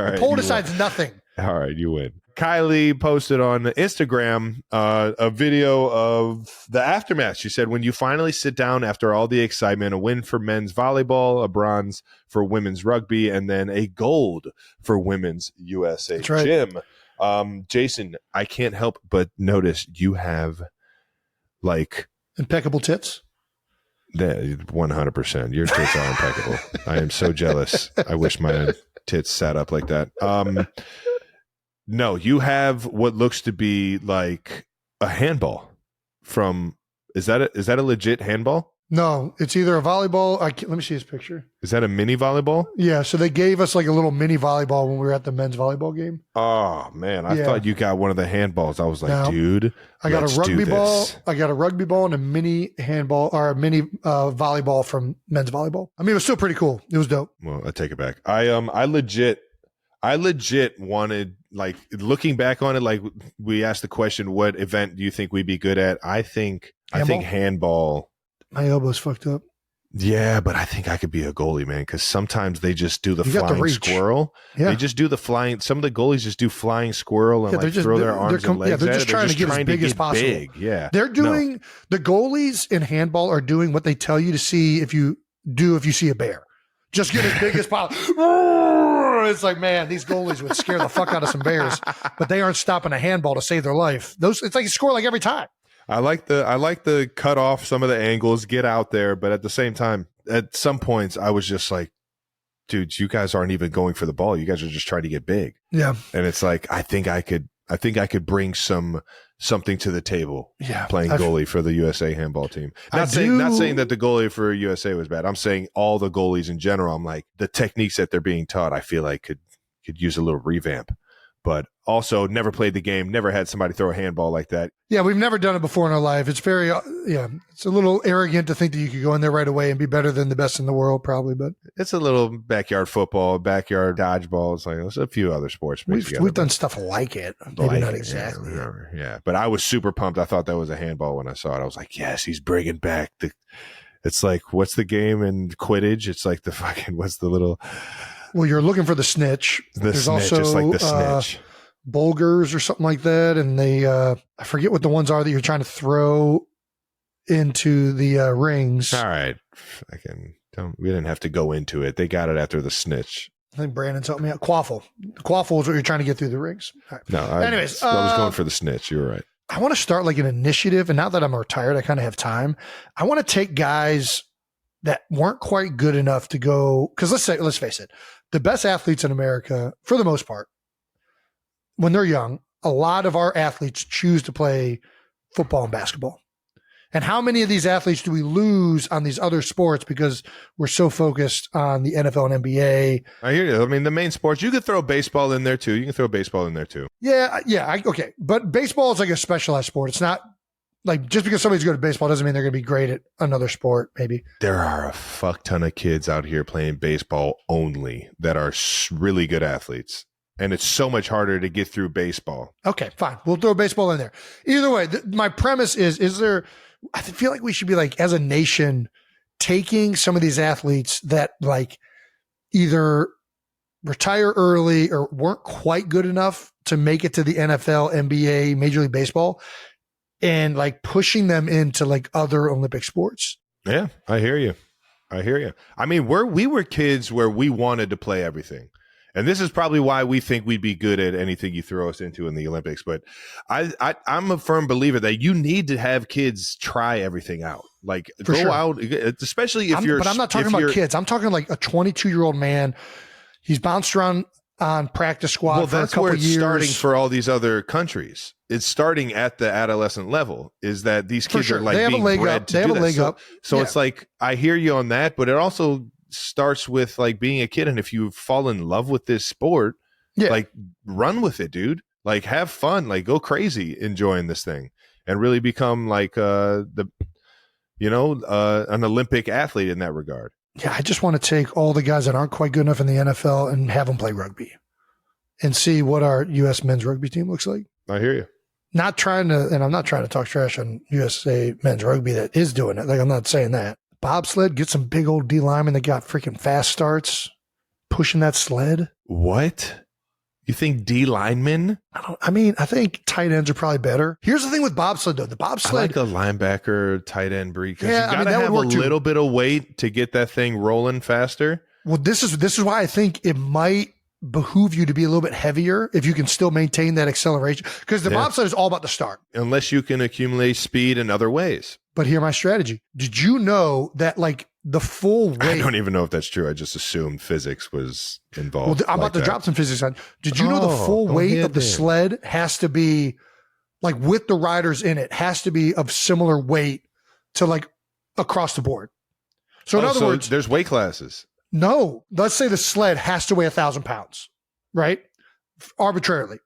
right, The poll decides nothing. All right, you win. Kylie posted on Instagram a video of the aftermath. She said, when you finally sit down after all the excitement, a win for men's volleyball, a bronze for women's rugby, and then a gold for women's USA That's right. gym. Jason, I can't help but notice you have like Impeccable tits. that 100%. Your tits are impeccable. I am so jealous. I wish my tits sat up like that. No, you have what looks to be like a handball from. Is that a legit handball? No, it's either a volleyball. Let me see his picture. Is that a mini volleyball? Yeah, so they gave us like a little mini volleyball when we were at the men's volleyball game. Oh man, I Yeah. thought you got one of the handballs. I was like, No. dude, I got let's a rugby do ball. this. I got a rugby ball and a mini handball or a mini volleyball from men's volleyball. I mean, it was still pretty cool. It was dope. Well, I take it back. I legit wanted, like, looking back on it, like we asked the question, what event do you think we'd be good at? I think handball. My elbow's fucked up. Yeah, but I think I could be a goalie, man, because sometimes they just do the You got the flying reach. squirrel. Yeah. They just do the flying. Some of the goalies just do flying squirrel and Yeah, like throw their arms and legs they're at just it. trying to get as big as possible. Big. Yeah, They're No. doing the goalies in handball are doing what they tell you to see if you see a bear. Just get as big as possible. It's like, man, these goalies would scare the fuck out of some bears, but they aren't stopping a handball to save their life. It's like you score like every time. I like the cut off some of the angles, get out there, but at the same time, at some points, I was just like, dude, you guys aren't even going for the ball. You guys are just trying to get big. Yeah. And it's like, I think I could bring something to the table. Yeah. Playing goalie for the USA handball team. Not do- saying that the goalie for USA was bad. I'm saying all the goalies in general. I'm like, the techniques that they're being taught, I feel like could use a little revamp. But also never played the game, never had somebody throw a handball like that. Yeah, we've never done it before in our life. It's very, it's a little arrogant to think that you could go in there right away and be better than the best in the world, probably. But It's a little backyard football, backyard dodgeball. It's like there's a few other sports. we've done stuff like it. Maybe not exactly. Yeah. But I was super pumped. I thought that was a handball when I saw it. I was like, yes, he's bringing back it's like, what's the game in Quidditch? It's like the fucking, what's the little. Well, you're looking for the snitch. There's also just like the snitch. Bulgars or something like that, and they I forget what the ones are that you're trying to throw into the rings. All right, we didn't have to go into it. They got it after the snitch. I think Brandon's helping me out. Quaffle. Quaffle is what you're trying to get through the rings. All right. No, Anyways, I was going for the snitch. You were right. I want to start like an initiative, and now that I'm retired, I kind of have time. I want to take guys that weren't quite good enough to go, because let's face it, the best athletes in America, for the most part, when they're young, a lot of our athletes choose to play football and basketball. And how many of these athletes do we lose on these other sports because we're so focused on the NFL and NBA? I hear you. I mean, the main sports, you could throw baseball in there too. Yeah. Okay. But baseball is like a specialized sport. It's not like just because somebody's good at baseball doesn't mean they're going to be great at another sport, maybe. There are a fuck ton of kids out here playing baseball only that are really good athletes. And it's so much harder to get through baseball. Okay, fine. We'll throw baseball in there. Either way, my premise is there, I feel like we should be like, as a nation, taking some of these athletes that like either retire early or weren't quite good enough to make it to the NFL, NBA, Major League Baseball, and like pushing them into like other Olympic sports. Yeah, I hear you. I mean, we were kids where we wanted to play everything. And this is probably why we think we'd be good at anything you throw us into in the Olympics. But I'm a firm believer that you need to have kids try everything out. Like For go sure. out, especially if you're. But I'm not talking about kids. I'm talking like a 22-year-old man. He's bounced around on practice squad for a couple where it's years. starting for all these other countries. It's starting at the adolescent level. Is that these kids are like being bred to do that. So it's like I hear you on that, but it also starts with like being a kid, and if you fall in love with this sport, like run with it, dude. Like have fun, like go crazy enjoying this thing, and really become like an Olympic athlete in that regard. Yeah, I just want to take all the guys that aren't quite good enough in the NFL and have them play rugby and see what our U.S. men's rugby team looks like. I hear you. I'm not trying to talk trash on USA men's rugby that is doing it. Like, I'm not saying that. Bobsled, get some big old D linemen that got freaking fast starts pushing that sled. What? You think D linemen? I think tight ends are probably better. Here's the thing with bobsled, though. The bobsled, I like a linebacker tight end breed because Yeah, you got to have a work too. little bit of weight to get that thing rolling faster. Well, this is why I think it might behoove you to be a little bit heavier if you can still maintain that acceleration, because the bobsled is all about the start. Unless you can accumulate speed in other ways. But here's my strategy. Did you know that like the full weight? I don't even know if that's true. I just assumed physics was involved. Well, I'm about to drop some physics on. Did you know the full weight of the sled has to be like with the riders in it has to be of similar weight to like across the board. So in other words, there's weight classes. No, let's say the sled has to weigh 1,000 pounds, right? Arbitrarily.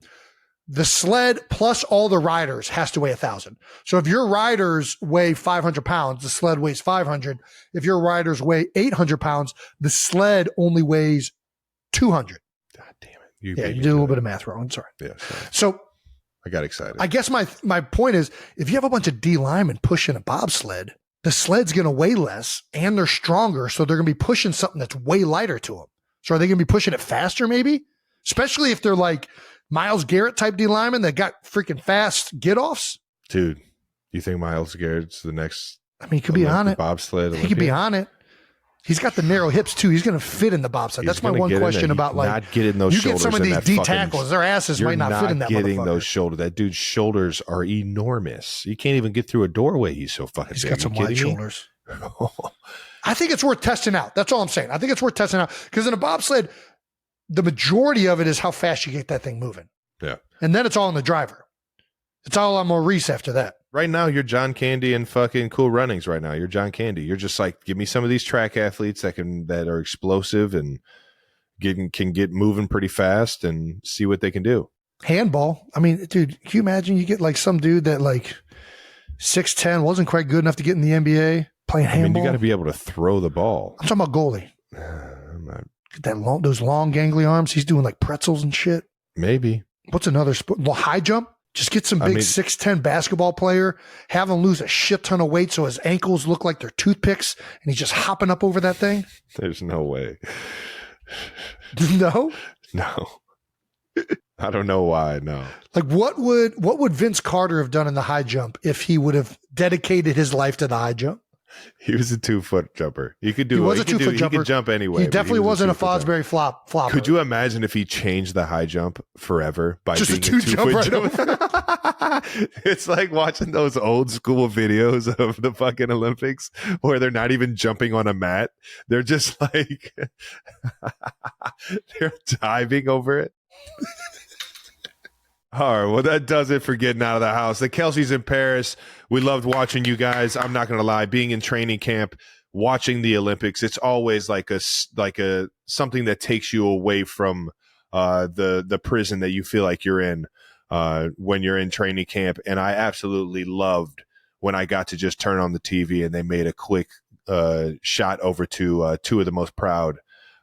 The sled plus all the riders has to weigh 1,000. So if your riders weigh 500 pounds, the sled weighs 500. If your riders weigh 800 pounds, the sled only weighs 200. God damn it. You did a little bit of math wrong. I'm sorry. Yeah. Sorry. So I got excited. I guess my point is, if you have a bunch of D linemen pushing a bobsled, the sled's going to weigh less and they're stronger. So they're going to be pushing something that's way lighter to them. So are they going to be pushing it faster maybe? Especially if they're like Myles Garrett type D lineman that got freaking fast get offs. Dude, you think Myles Garrett's the next? I mean, he could be on it. Bobsled. He could be on it. He's got the narrow hips too. He's going to fit in the bobsled. That's my one question about like not getting those you shoulders. Get some of these D fucking, tackles, their asses might not fit in that. You're not getting motherfucker. those shoulders. That dude's shoulders are enormous. You can't even get through a doorway. He's so fucking. He's big. got some you wide shoulders. I think it's worth testing out. That's all I'm saying. I think it's worth testing out because in a bobsled, the majority of it is how fast you get that thing moving. Yeah, and then it's all on the driver. It's all on Maurice after that. Right now, you're John Candy and fucking Cool Runnings. Right now, you're John Candy. You're just like, give me some of these track athletes that are explosive and can get moving pretty fast and see what they can do. Handball. I mean, dude, can you imagine you get like some dude that like 6'10", wasn't quite good enough to get in the NBA playing handball? I mean, you got to be able to throw the ball. I'm talking about goalie. Get those long gangly arms. He's doing like pretzels and shit. Maybe. What's another sport? Well, high jump. Just get some big 6'10" basketball player, have him lose a shit ton of weight so his ankles look like they're toothpicks, and he's just hopping up over that thing. There's no way. No? No. I don't know why, no. Like what would Vince Carter have done in the high jump if he would have dedicated his life to the high jump? He was a 2-foot jumper. He could do. He was a 2-foot jumper. He could jump anyway. He definitely wasn't a Fosbury flopper. Could you imagine if he changed the high jump forever by just being a 2-foot jump? It's like watching those old school videos of the fucking Olympics where they're not even jumping on a mat. They're just like they're diving over it. All right, well, that does it for getting out of the house. The Kelce's in Paris. We loved watching you guys. I'm not going to lie. Being in training camp, watching the Olympics, it's always like a something that takes you away from the prison that you feel like you're in when you're in training camp. And I absolutely loved when I got to just turn on the TV and they made a quick shot over to two of the most proud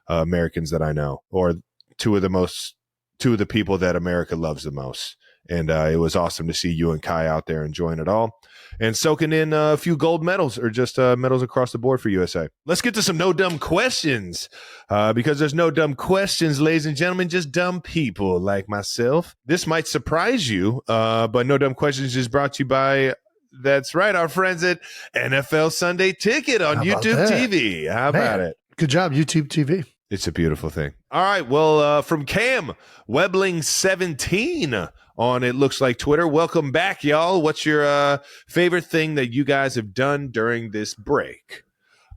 Americans that I know, or two of the people that America loves the most. And it was awesome to see you and Kai out there enjoying it all and soaking in a few gold medals, or just medals across the board for USA. Let's get to some no dumb questions, because there's no dumb questions, ladies and gentlemen, just dumb people like myself. This might surprise you, but no dumb questions is brought to you by, that's right, our friends at NFL Sunday Ticket on YouTube TV. How about it? Good job, YouTube TV. It's a beautiful thing. All right. Well, from Cam Webling17 on It Looks Like Twitter. Welcome back, y'all. What's your favorite thing that you guys have done during this break?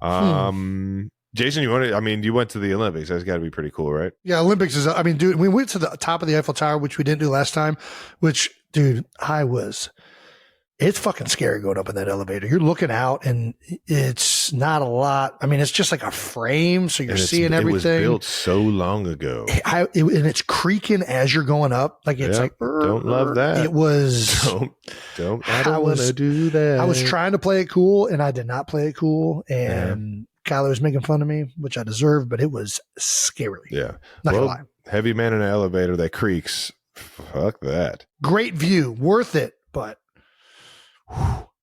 Jason, you went to the Olympics. That's got to be pretty cool, right? Yeah, Olympics is, dude, we went to the top of the Eiffel Tower, which we didn't do last time, which, dude, it's fucking scary going up in that elevator. You're looking out and it's not a lot. I mean, it's just like a frame. So you're seeing everything. It was built so long ago. And it's creaking as you're going up. Like it's like, don't love that. It was, I don't want to do that. I was trying to play it cool and I did not play it cool. And Kyler was making fun of me, which I deserved, but it was scary. Yeah. Not gonna lie. Heavy man in an elevator that creaks. Fuck that. Great view. Worth it. But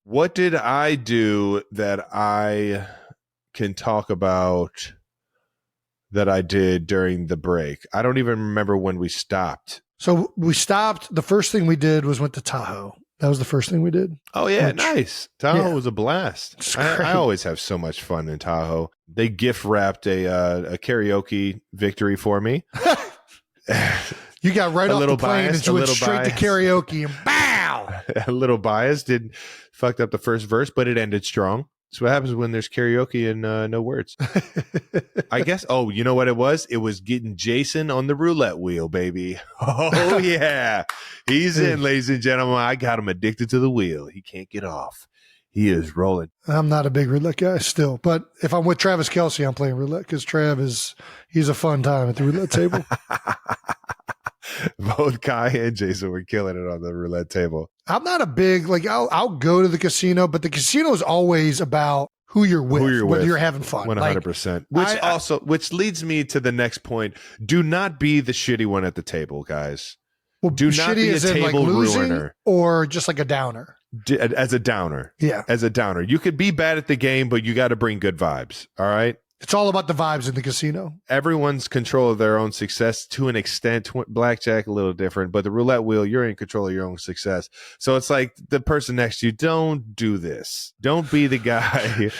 what did I do that I can talk about that I did during the break? I don't even remember when we stopped. So we stopped. The first thing we did was went to Tahoe. That was the first thing we did. Oh, yeah. Nice. Tahoe was a blast. I always have so much fun in Tahoe. They gift wrapped a karaoke victory for me. You got right off the plane and went straight to karaoke and bow. A little biased, fucked up the first verse, but it ended strong. That's what happens when there's karaoke and no words. I guess. Oh, you know what it was? It was getting Jason on the roulette wheel, baby. Oh, yeah. He's in, ladies and gentlemen. I got him addicted to the wheel. He can't get off. He is rolling. I'm not a big roulette guy still, but if I'm with Travis Kelce, I'm playing roulette because he's a fun time at the roulette table. Both Kai and Jason were killing it on the roulette table. I'm not a big, I'll go to the casino, but the casino is always about who you're with, whether you're having fun. 100%. Which leads me to the next point. Do not be the shitty one at the table, guys. Well, do not be a table ruiner. Or just like a downer. As a downer. Yeah. As a downer. You could be bad at the game, but you got to bring good vibes. All right? It's all about the vibes in the casino. Everyone's control of their own success to an extent. Blackjack, a little different, but the roulette wheel, you're in control of your own success. So it's like the person next to you, don't do this. Don't be the guy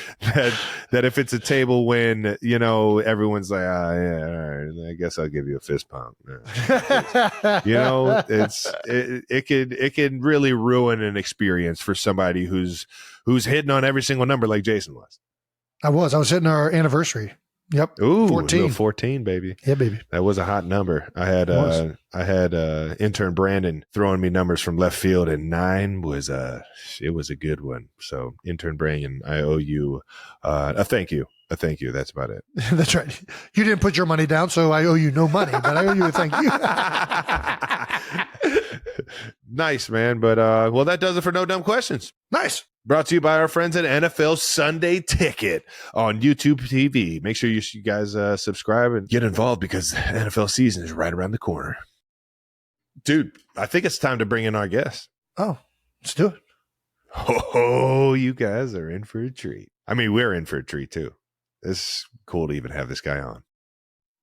that if it's a table win, everyone's like, all right, I guess I'll give you a fist pump. It can really ruin an experience for somebody who's hitting on every single number like Jason was. I was hitting our anniversary. Yep. Ooh, 14, baby. Yeah, baby. That was a hot number. I had intern Brandon throwing me numbers from left field, and 9 was it was a good one. So intern Brandon, I owe you a thank you. A thank you. That's about it. That's right. You didn't put your money down, so I owe you no money, but I owe you a thank you. Nice, man. But that does it for No Dumb Questions. Nice. Brought to you by our friends at NFL Sunday Ticket on YouTube TV. Make sure you guys subscribe and get involved because NFL season is right around the corner. Dude, I think it's time to bring in our guest. Oh, let's do it. Oh, you guys are in for a treat. I mean, we're in for a treat, too. It's cool to even have this guy on.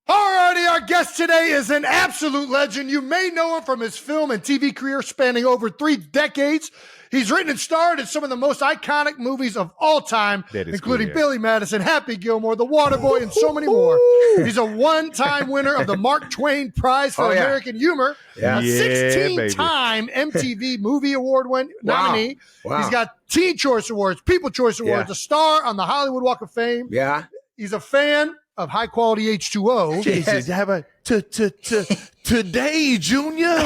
Alrighty, our guest today is an absolute legend. You may know him from his film and TV career spanning over 3 decades. He's written and starred in some of the most iconic movies of all time, including cool, Billy Madison, Happy Gilmore, The Waterboy, and so many more. He's a 1-time winner of the Mark Twain Prize for American Humor, a 16-time MTV Movie Award nominee. Wow. He's got Teen Choice Awards, People Choice Awards, a star on the Hollywood Walk of Fame. Yeah. He's a fan of high-quality H2O. Jason, how about today, Junior.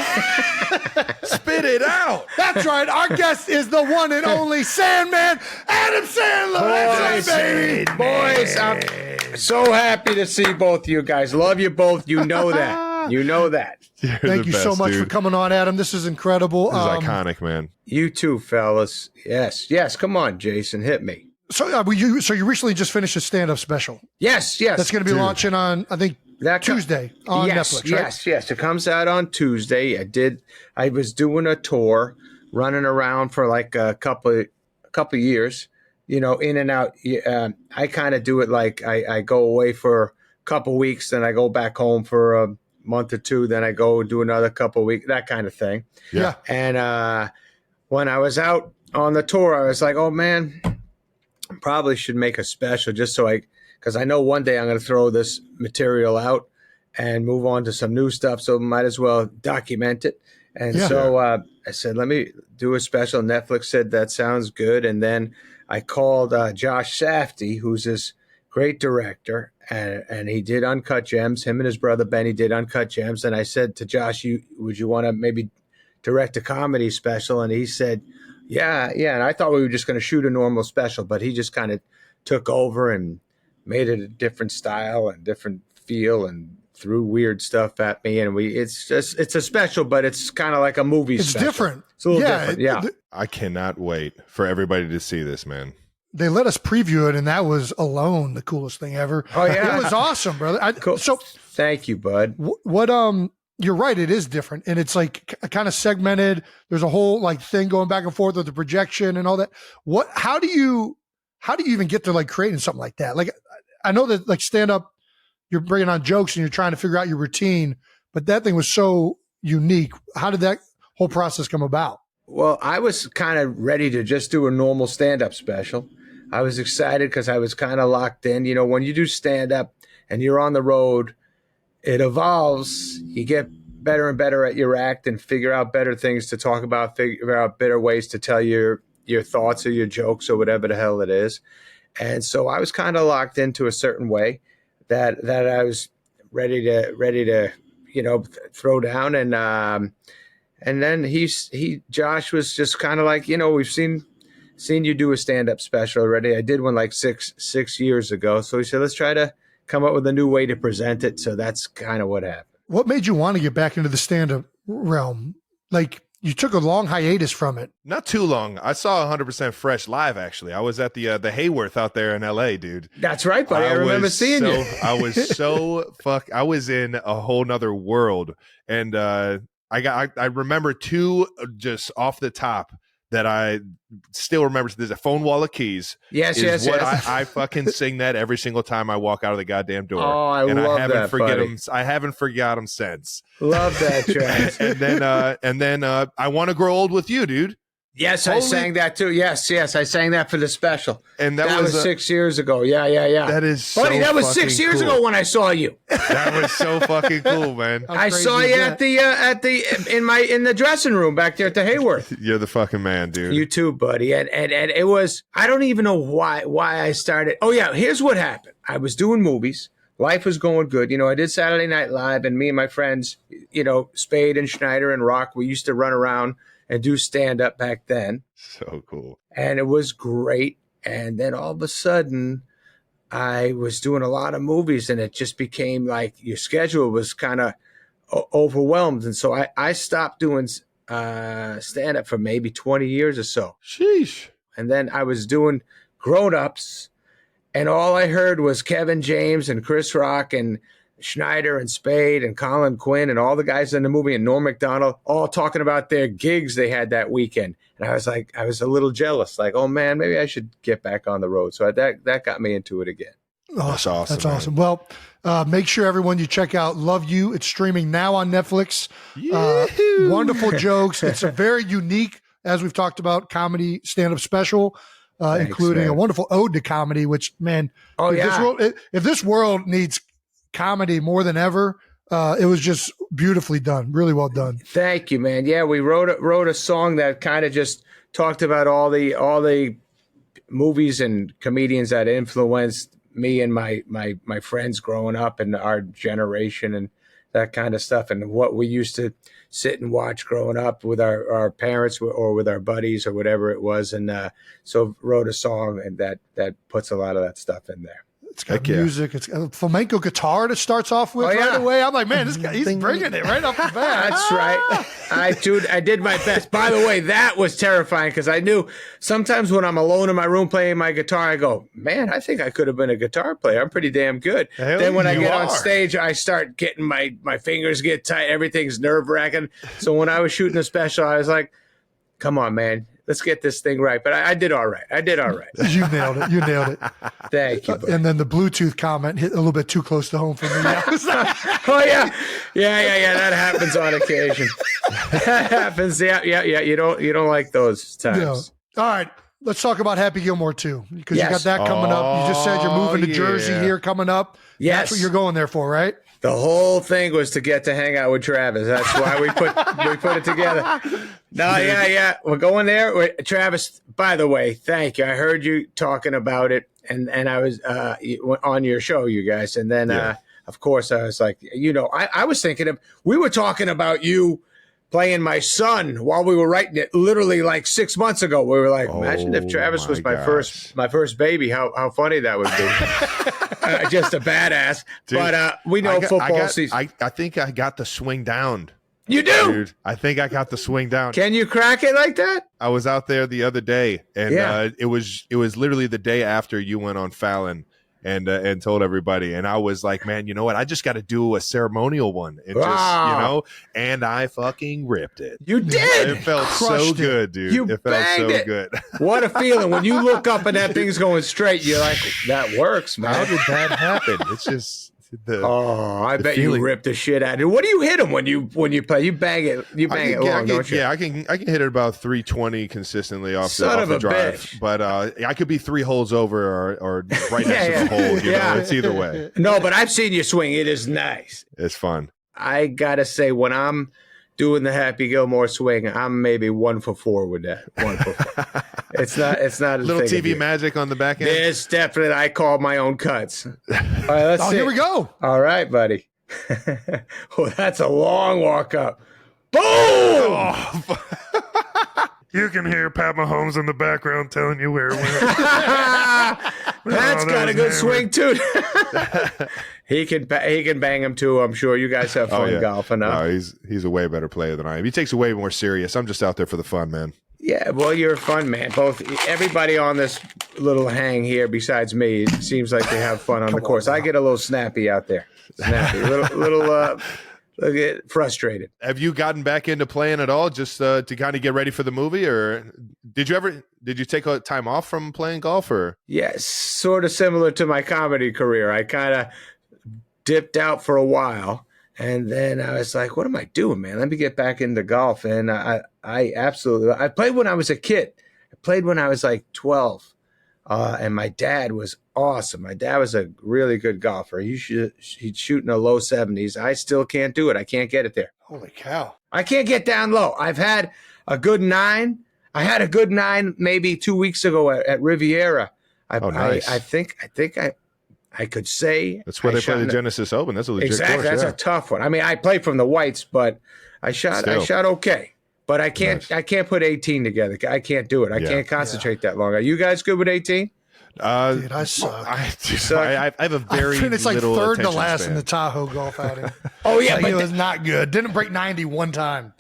Spit it out. That's right. Our guest is the one and only Sandman, Adam Sandler. That's right, baby. Boys, I'm so happy to see both you guys. Love you both. You know that. You know that. Thank you so much for coming on, Adam. This is incredible. This is iconic, man. You too, fellas. Yes. Come on, Jason. Hit me. So you recently just finished a stand-up special. Yes. That's going to be launching on, I think, Tuesday on Netflix, right? Yes. It comes out on Tuesday. I was doing a tour, running around for like a couple years, in and out. I kind of do it like I go away for a couple weeks, then I go back home for a month or two, then I go do another couple of weeks, that kind of thing. Yeah. And when I was out on the tour, I was like, oh man, I probably should make a special just because I know one day I'm going to throw this material out and move on to some new stuff. So might as well document it. And so I said, let me do a special. Netflix said, that sounds good. And then I called Josh Safdie, who's this great director, and he did Uncut Gems. Him and his brother Benny did Uncut Gems. And I said to Josh, would you want to maybe direct a comedy special? And he said, yeah. And I thought we were just going to shoot a normal special, but he just kind of took over and made it a different style and different feel and threw weird stuff at me. And it's a special, but it's kind of like a movie It's special. different. It's a little different. Yeah. I cannot wait for everybody to see this, man. They let us preview it, and that was alone the coolest thing ever. Oh, yeah. It was awesome, brother. Cool. So thank you, bud. what you're right, it is different, and it's like kind of segmented. There's a whole like thing going back and forth with the projection and all that. How do you even get to like creating something like that? Like, I know that like stand up, you're bringing on jokes and you're trying to figure out your routine, but that thing was so unique. How did that whole process come about? Well, I was kind of ready to just do a normal stand-up special. I was excited because I was kind of locked in. When you do stand-up and you're on the road, it evolves. You get better and better at your act and figure out better things to talk about, figure out better ways to tell your thoughts or your jokes or whatever the hell it is. And so I was kind of locked into a certain way that I was ready to throw down. And then Josh was just kind of like, we've seen you do a stand-up special already. I did one like six years ago. So he said, let's try to come up with a new way to present it. So that's kind of what happened. What made you want to get back into the stand-up realm? Like, you took a long hiatus from it. Not too long. I saw 100% Fresh live, actually. I was at the Hayworth out there in L.A., dude. That's right, buddy. I remember seeing you. I was in a whole nother world. And I remember two just off the top that I still remember. There's a Phone Wall of Keys. Yes. I fucking sing that every single time I walk out of the goddamn door. Oh, I love that, buddy. I haven't forgot them since. Love that track. and then I Want to Grow Old with You, dude. Yes, I sang that too. Yes, I sang that for the special. And that was 6 years ago. Yeah. That is buddy, that was 6 years ago when I saw you. That was so fucking cool, man. I saw you in the dressing room back there at the Hayworth. You're the fucking man, dude. You too, buddy. And it was, I don't even know why I started. Oh yeah, here's what happened. I was doing movies. Life was going good. I did Saturday Night Live, and me and my friends, Spade and Schneider and Rock, we used to run around and do stand-up back then. So cool. And it was great. And then all of a sudden, I was doing a lot of movies, and it just became like your schedule was kind of overwhelmed. And so I stopped doing stand-up for maybe 20 years or so. Sheesh. And then I was doing grown-ups, and all I heard was Kevin James and Chris Rock and Schneider and Spade and Colin Quinn and all the guys in the movie and Norm Macdonald all talking about their gigs they had that weekend. And I was a little jealous, like, oh man, maybe I should get back on the road. So that got me into it again. That's awesome. That's awesome. Well, make sure everyone you check out Love You. It's streaming now on Netflix. Wonderful jokes. It's a very unique, as we've talked about, comedy stand-up special. Thanks, including man. A wonderful ode to comedy, which, man, if this world needs comedy more than ever, it was just beautifully done. Really well done. Thank you, man. Yeah, we wrote a song that kind of just talked about all the movies and comedians that influenced me and my friends growing up and our generation. And that kind of stuff, and what we used to sit and watch growing up with our parents or with our buddies or whatever it was. And so wrote a song, and that puts a lot of that stuff in there. It's got music. It's got a flamenco guitar that starts off with right away. I'm like, man, this guy, he's bringing it right off the bat. That's right. I did my best. By the way, that was terrifying because I knew sometimes when I'm alone in my room playing my guitar, I go, man, I think I could have been a guitar player. I'm pretty damn good. Then when I get on stage, I start getting my fingers get tight. Everything's nerve-wracking. So when I was shooting a special, I was like, come on, man. Let's get this thing right. But I did all right. You nailed it. You nailed it. Thank you. Buddy. And then the Bluetooth comment hit a little bit too close to home for me. Oh, yeah. Yeah. That happens on occasion. That happens. Yeah. You don't like those times. No. All right. Let's talk about Happy Gilmore, too, because you got that coming up. You just said you're moving to Jersey here coming up. Yes. That's what you're going there for, right? The whole thing was to get to hang out with Travis. That's why we put it together. No, yeah. We're going there. Travis, by the way, thank you. I heard you talking about it, and I was on your show, you guys. And then, of course, I was like, I was thinking we were talking about you playing my son while we were writing it literally like 6 months ago. We were like, imagine if Travis was my first baby, how funny that would be. Just a badass. Dude, but we know football season. I think I got the swing down. You do? Dude, I think I got the swing down. Can you crack it like that? I was out there the other day, and it was literally the day after you went on Fallon and told everybody. And I was like, man, you know what? I just got to do a ceremonial one. And and I fucking ripped it. You did. It felt so good, dude. It felt so good. What a feeling. When you look up and that thing's going straight, you're like, that works, man. How did that happen? It's just I bet you ripped the shit out of it. What do you hit them when you play? You bang it long, don't you? Yeah, I can hit it about 320 consistently off the drive. Bitch. But I could be 3 holes over or right next to the hole. You know, it's either way. No, but I've seen you swing. It is nice. It's fun. I gotta say, when I'm doing the Happy Gilmore swing, I'm maybe 1 for 4 with that. 1 for 4. It's not a little TV magic on the back end. There's definitely. I call my own cuts. All right, let's see. Here we go. All right, buddy. Well, that's a long walk up. Boom! Oh. You can hear Pat Mahomes in the background telling you where it went. Pat's got a good swing too. He can bang him too. I'm sure you guys have fun golfing. No, he's a way better player than I am. He takes it way more serious. I'm just out there for the fun, man. Yeah, well, you're a fun man. Everybody on this little hang here, besides me, it seems like they have fun on the course. I get a little snappy out there. Little get frustrated. Have you gotten back into playing at all, just to kind of get ready for the movie, or did you take a time off from playing golf? Or yes, sort of similar to my comedy career. I kind of dipped out for a while, and then I was like, what am I doing, man? Let me get back into golf. And I played when I was a kid. I played when I was like 12. And my dad was awesome. My dad was a really good golfer. He'd shoot in the low 70s. I still can't do it. I can't get it there. Holy cow. I can't get down low. I've had a good 9. I had a good 9 maybe 2 weeks ago at Riviera. Nice. I think I could say that's where they play the Genesis Open. That's a legit exactly. course. That's a tough one. I mean, I played from the whites, but I shot okay. But I can't put 18 together. I can't do it. I can't concentrate that long. Are you guys good with 18? Dude, I suck. I have a very it's like little third to attention last span. in the Tahoe golf outing. Oh yeah, but it was not good. Didn't break 90 one time.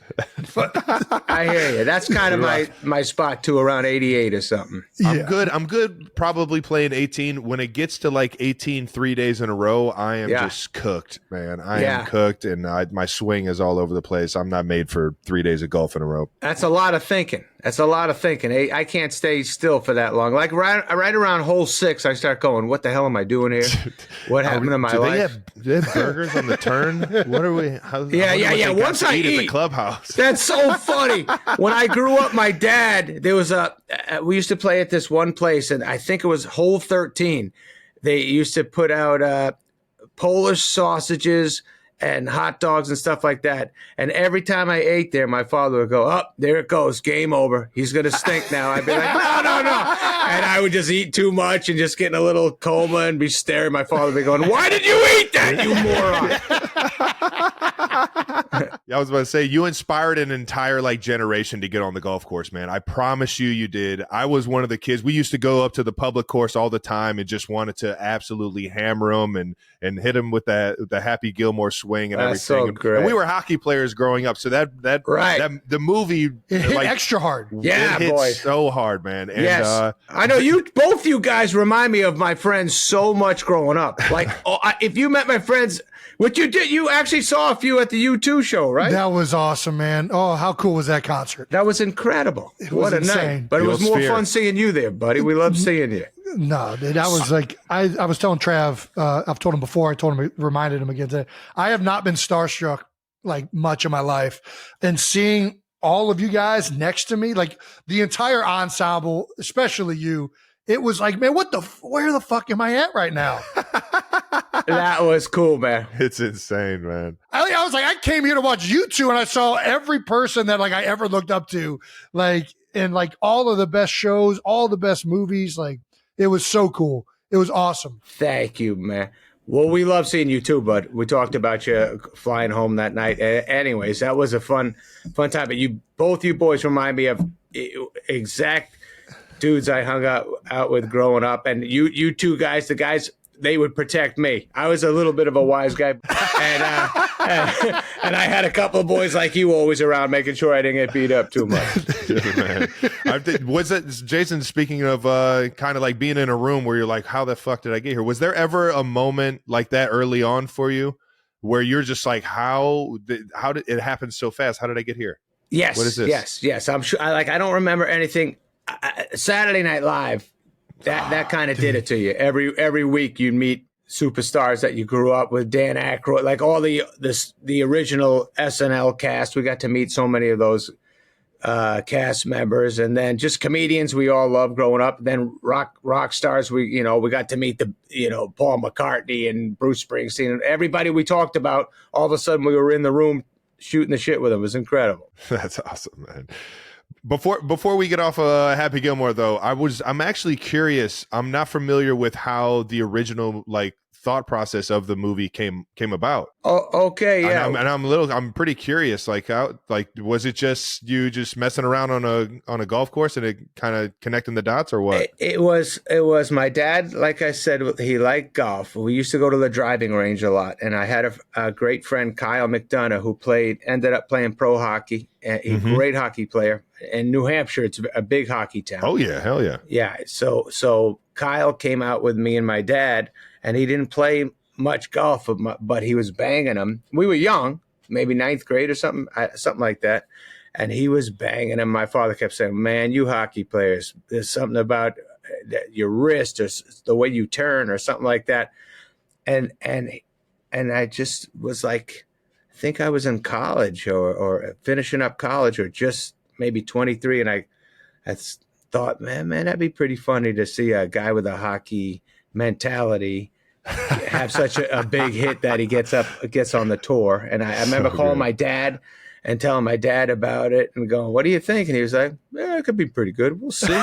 I hear you. That's kind of my spot too, around 88 or something. I'm good. Probably playing 18. When it gets to like 18 3 days in a row, I am just cooked, man. I am cooked, and my swing is all over the place. I'm not made for 3 days of golf in a row. That's a lot of thinking. I can't stay still for that long. Like right around hole 6, I start going, what the hell am I doing here? What happened to my life? Do they have burgers on the turn? What are we? Yeah. Once I eat at the clubhouse. That's so funny. When I grew up, my dad, there was we used to play at this one place, and I think it was hole 13. They used to put out Polish sausages and hot dogs and stuff like that. And every time I ate there, my father would go, there it goes, game over. He's going to stink now. I'd be like, no. And I would just eat too much and just get in a little coma and be staring. My father would be going, why did you eat that, you moron? Yeah, I was about to say, you inspired an entire generation to get on the golf course, man. I promise you did. I was one of the kids. We used to go up to the public course all the time and just wanted to absolutely hammer them and hit them with the Happy Gilmore swing and That's everything. so great. And we were hockey players growing up, so that the movie It hit extra hard. Yeah, it hit boy. so hard, man. And, Yes, I know both you guys remind me of my friends so much growing up. Like, if you met my friends, what you did, you actually saw a few at the U2 show, right? That was awesome, man. Oh, how cool was that concert? That was incredible. What a insane. night! But it was more Sphere. fun seeing you there, buddy. We love seeing you. No, that was like I was telling Trav. I've told him before. I told him, reminded him again today. I have not been starstruck like much in my life, and seeing all of you guys next to me, like the entire ensemble, especially you, it was like, man, where the fuck am I at right now? That was cool, man. it's insane, man. I was like, I came here to watch you two, and I saw every person that I ever looked up to, in all of the best shows, all the best movies. Like, it was so cool. It was awesome. Thank you, man. Well, we love seeing you too, bud. We talked about you flying home that night. Anyways, that was a fun time. But both you boys remind me of exact dudes I hung out with growing up. And you two guys, the guys, they would protect me. I was a little bit of a wise guy, and I had a couple of boys like you always around, making sure I didn't get beat up too much. Man. Was it, Jason, speaking of kind of like being in a room where you're like, how the fuck did I get here? Was there ever a moment like that early on for you where you're just like, how did it happen so fast? How did I get here? Yes. What is this? Yes. I'm sure. I don't remember anything. Saturday Night Live, that kind of did it to you. Every week you'd meet superstars that you grew up with, Dan Aykroyd, like all the original SNL cast. We got to meet so many of those cast members, and then just comedians we all loved growing up. Then rock stars, we got to meet Paul McCartney and Bruce Springsteen and everybody we talked about. All of a sudden we were in the room shooting the shit with them. It was incredible. That's awesome, man. Before we get off Happy Gilmore, though, I'm actually curious. I'm not familiar with how the original thought process of the movie came about. Oh, okay, yeah. And I'm pretty curious. Was it just you just messing around on a golf course and it kind of connecting the dots, or what? It was my dad. Like I said, he liked golf. We used to go to the driving range a lot, and I had a great friend, Kyle McDonough, who ended up playing pro hockey. A great hockey player. In New Hampshire, it's a big hockey town. Oh yeah, hell yeah. Yeah. So Kyle came out with me and my dad, and he didn't play much golf, but he was banging them. We were young, maybe ninth grade or something like that. And he was banging them. My father kept saying, man, you hockey players, there's something about your wrist or the way you turn or something like that. And I just was like, I think I was in college or finishing up college or just maybe 23. And I thought, man, that'd be pretty funny to see a guy with a hockey mentality have such a big hit that he gets on the tour. And I remember calling my dad and telling my dad about it and going, what do you think? And he was like, yeah, it could be pretty good. We'll see.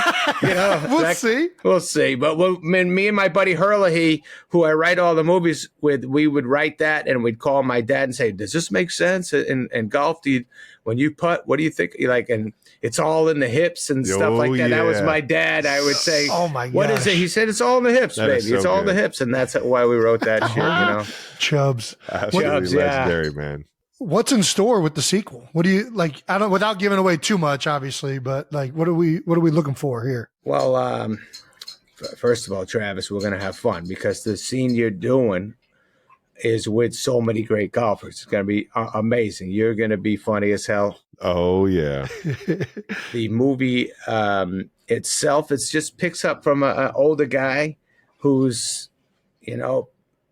We'll see. But when me and my buddy Herlihy, who I write all the movies with, we would write that and we'd call my dad and say, does this make sense? In golf, when you putt, what do you think? And it's all in the hips and stuff like that. Yeah. That was my dad. I would say, oh my god, what is it? He said, it's all in the hips, baby. It's all in the hips. And that's why we wrote that shit, Chubbs. Absolutely legendary, man. What's in store with the sequel? What do you like? I don't, without giving away too much, obviously, but what are we looking for here? Well, first of all, Travis, we're going to have fun because the scene you're doing is with so many great golfers. It's going to be amazing. You're going to be funny as hell. Oh yeah. The movie itself, it just picks up from an older guy who's,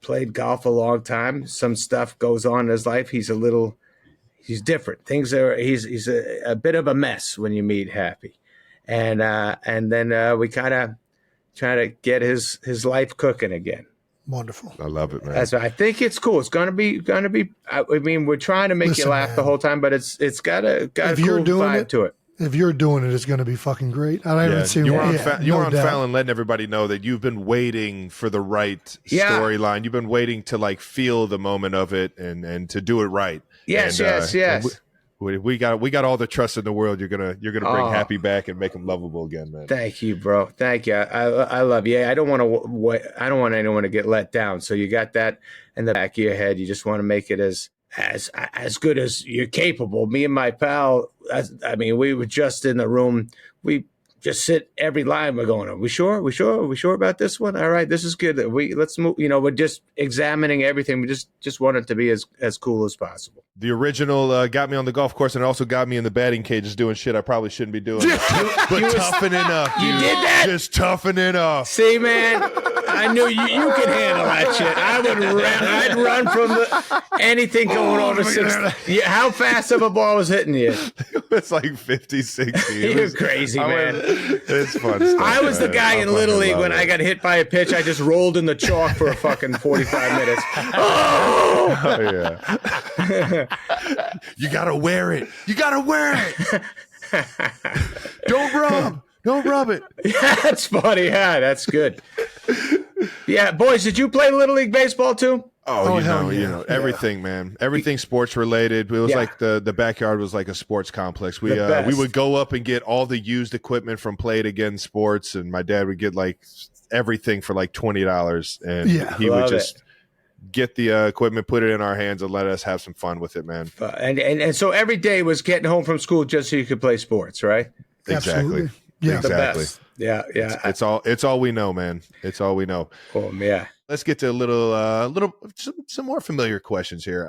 played golf a long time. Some stuff goes on in his life. He's different. He's a bit of a mess when you meet Happy. And then we kind of try to get his life cooking again. Wonderful. I love it, man. I think it's cool. It's gonna be. I mean, we're trying to make you laugh the whole time, but it's got a cool vibe to it. if you're doing it, it's going to be fucking great. I haven't seen you were on, you were no on doubt. Fallon letting everybody know that you've been waiting for the right storyline. You've been waiting to like feel the moment of it and to do it right. Yes, and, yes. We got all the trust in the world. You're gonna bring Happy back and make him lovable again, man. Thank you, bro. Thank you. I love you. I don't want anyone to get let down. So you got that in the back of your head. You just want to make it as good as you're capable. Me and my pal, we were just in the room. We just sit every line. We're going, are we sure? Are we sure about this one? All right, this is good. Let's move. We're just examining everything. We just want it to be as cool as possible. The original got me on the golf course and also got me in the batting cages doing shit I probably shouldn't be doing. But toughening up. You did that? Just toughening up. See, man, I knew you could handle that shit. I'd run from anything going over 60. Yeah, how fast of a ball was hitting you? It's like 50, 60. You're crazy, man. It's fun stuff. I was the guy in Little League when I got hit by a pitch. I just rolled in the chalk for a fucking 45 minutes. Oh, yeah. You gotta wear it. Don't rub it. Yeah, that's funny. Yeah, that's good. Yeah, boys, did you play Little League baseball too? Oh, you know everything, man. Everything sports related. It was like the backyard was like a sports complex. We would go up and get all the used equipment from Play It Again Sports, and my dad would get like everything for like $20, and he would just get the equipment, put it in our hands, and let us have some fun with it, man. And so every day was getting home from school just so you could play sports, right? Exactly. Absolutely. Yeah, exactly. Yeah. It's all we know, man. It's all we know. Yeah. Let's get to some more familiar questions here.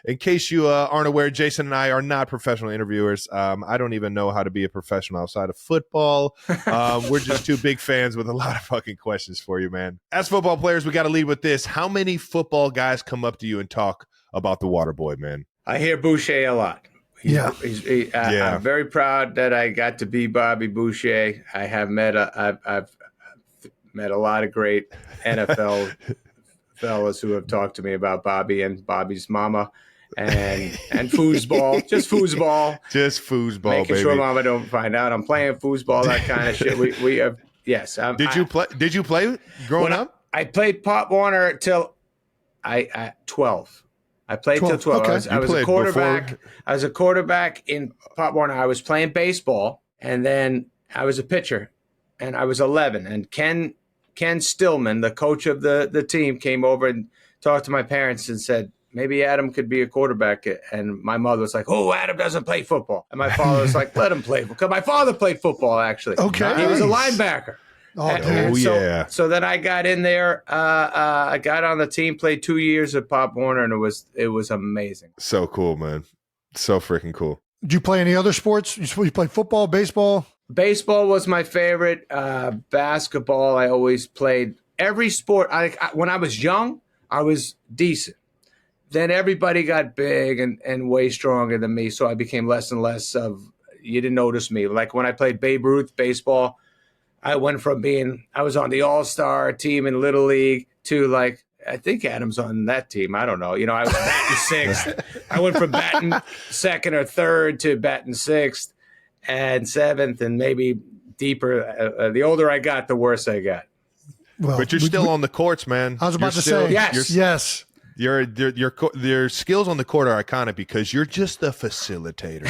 In case you aren't aware, Jason and I are not professional interviewers. I don't even know how to be a professional outside of football. We're just two big fans with a lot of fucking questions for you, man. As football players, we got to lead with this. How many football guys come up to you and talk about the Water Boy, man? I hear Boucher a lot. I'm very proud that I got to be Bobby Boucher. I have I've met a lot of great NFL fellas who have talked to me about Bobby and Bobby's mama and foosball, just foosball, making baby. sure mama don't find out I'm playing foosball, that kind of shit. We have Did you play growing up? I played Pop Warner till 12. I played till 12. Okay. I was a quarterback. Before... I was a quarterback in Pop Warner. I was playing baseball, and then I was a pitcher, and I was 11. And Ken Stillman, the coach of the team, came over and talked to my parents and said, maybe Adam could be a quarterback. And my mother was like, oh, Adam doesn't play football. And my father was like, let him play football. Because my father played football, actually. Okay. He was a linebacker. So then I got in there. I got on the team, played 2 years at Pop Warner, and it was amazing. So cool, man. So freaking cool. Did you play any other sports? You play football, baseball? Baseball was my favorite. Basketball, I always played. Every sport. When I was young, I was decent. Then everybody got big and way stronger than me, so I became less and less of. You didn't notice me. Like when I played Babe Ruth baseball, I went from I was on the All-Star team in Little League to like, I think Adam's on that team. I don't know. I was batting sixth. I went from batting second or third to batting sixth and seventh and maybe deeper. The older I got, the worse I got. Well, but you're still on the courts, man. I was about to say, yes. Your skills on the court are iconic because you're just the facilitator.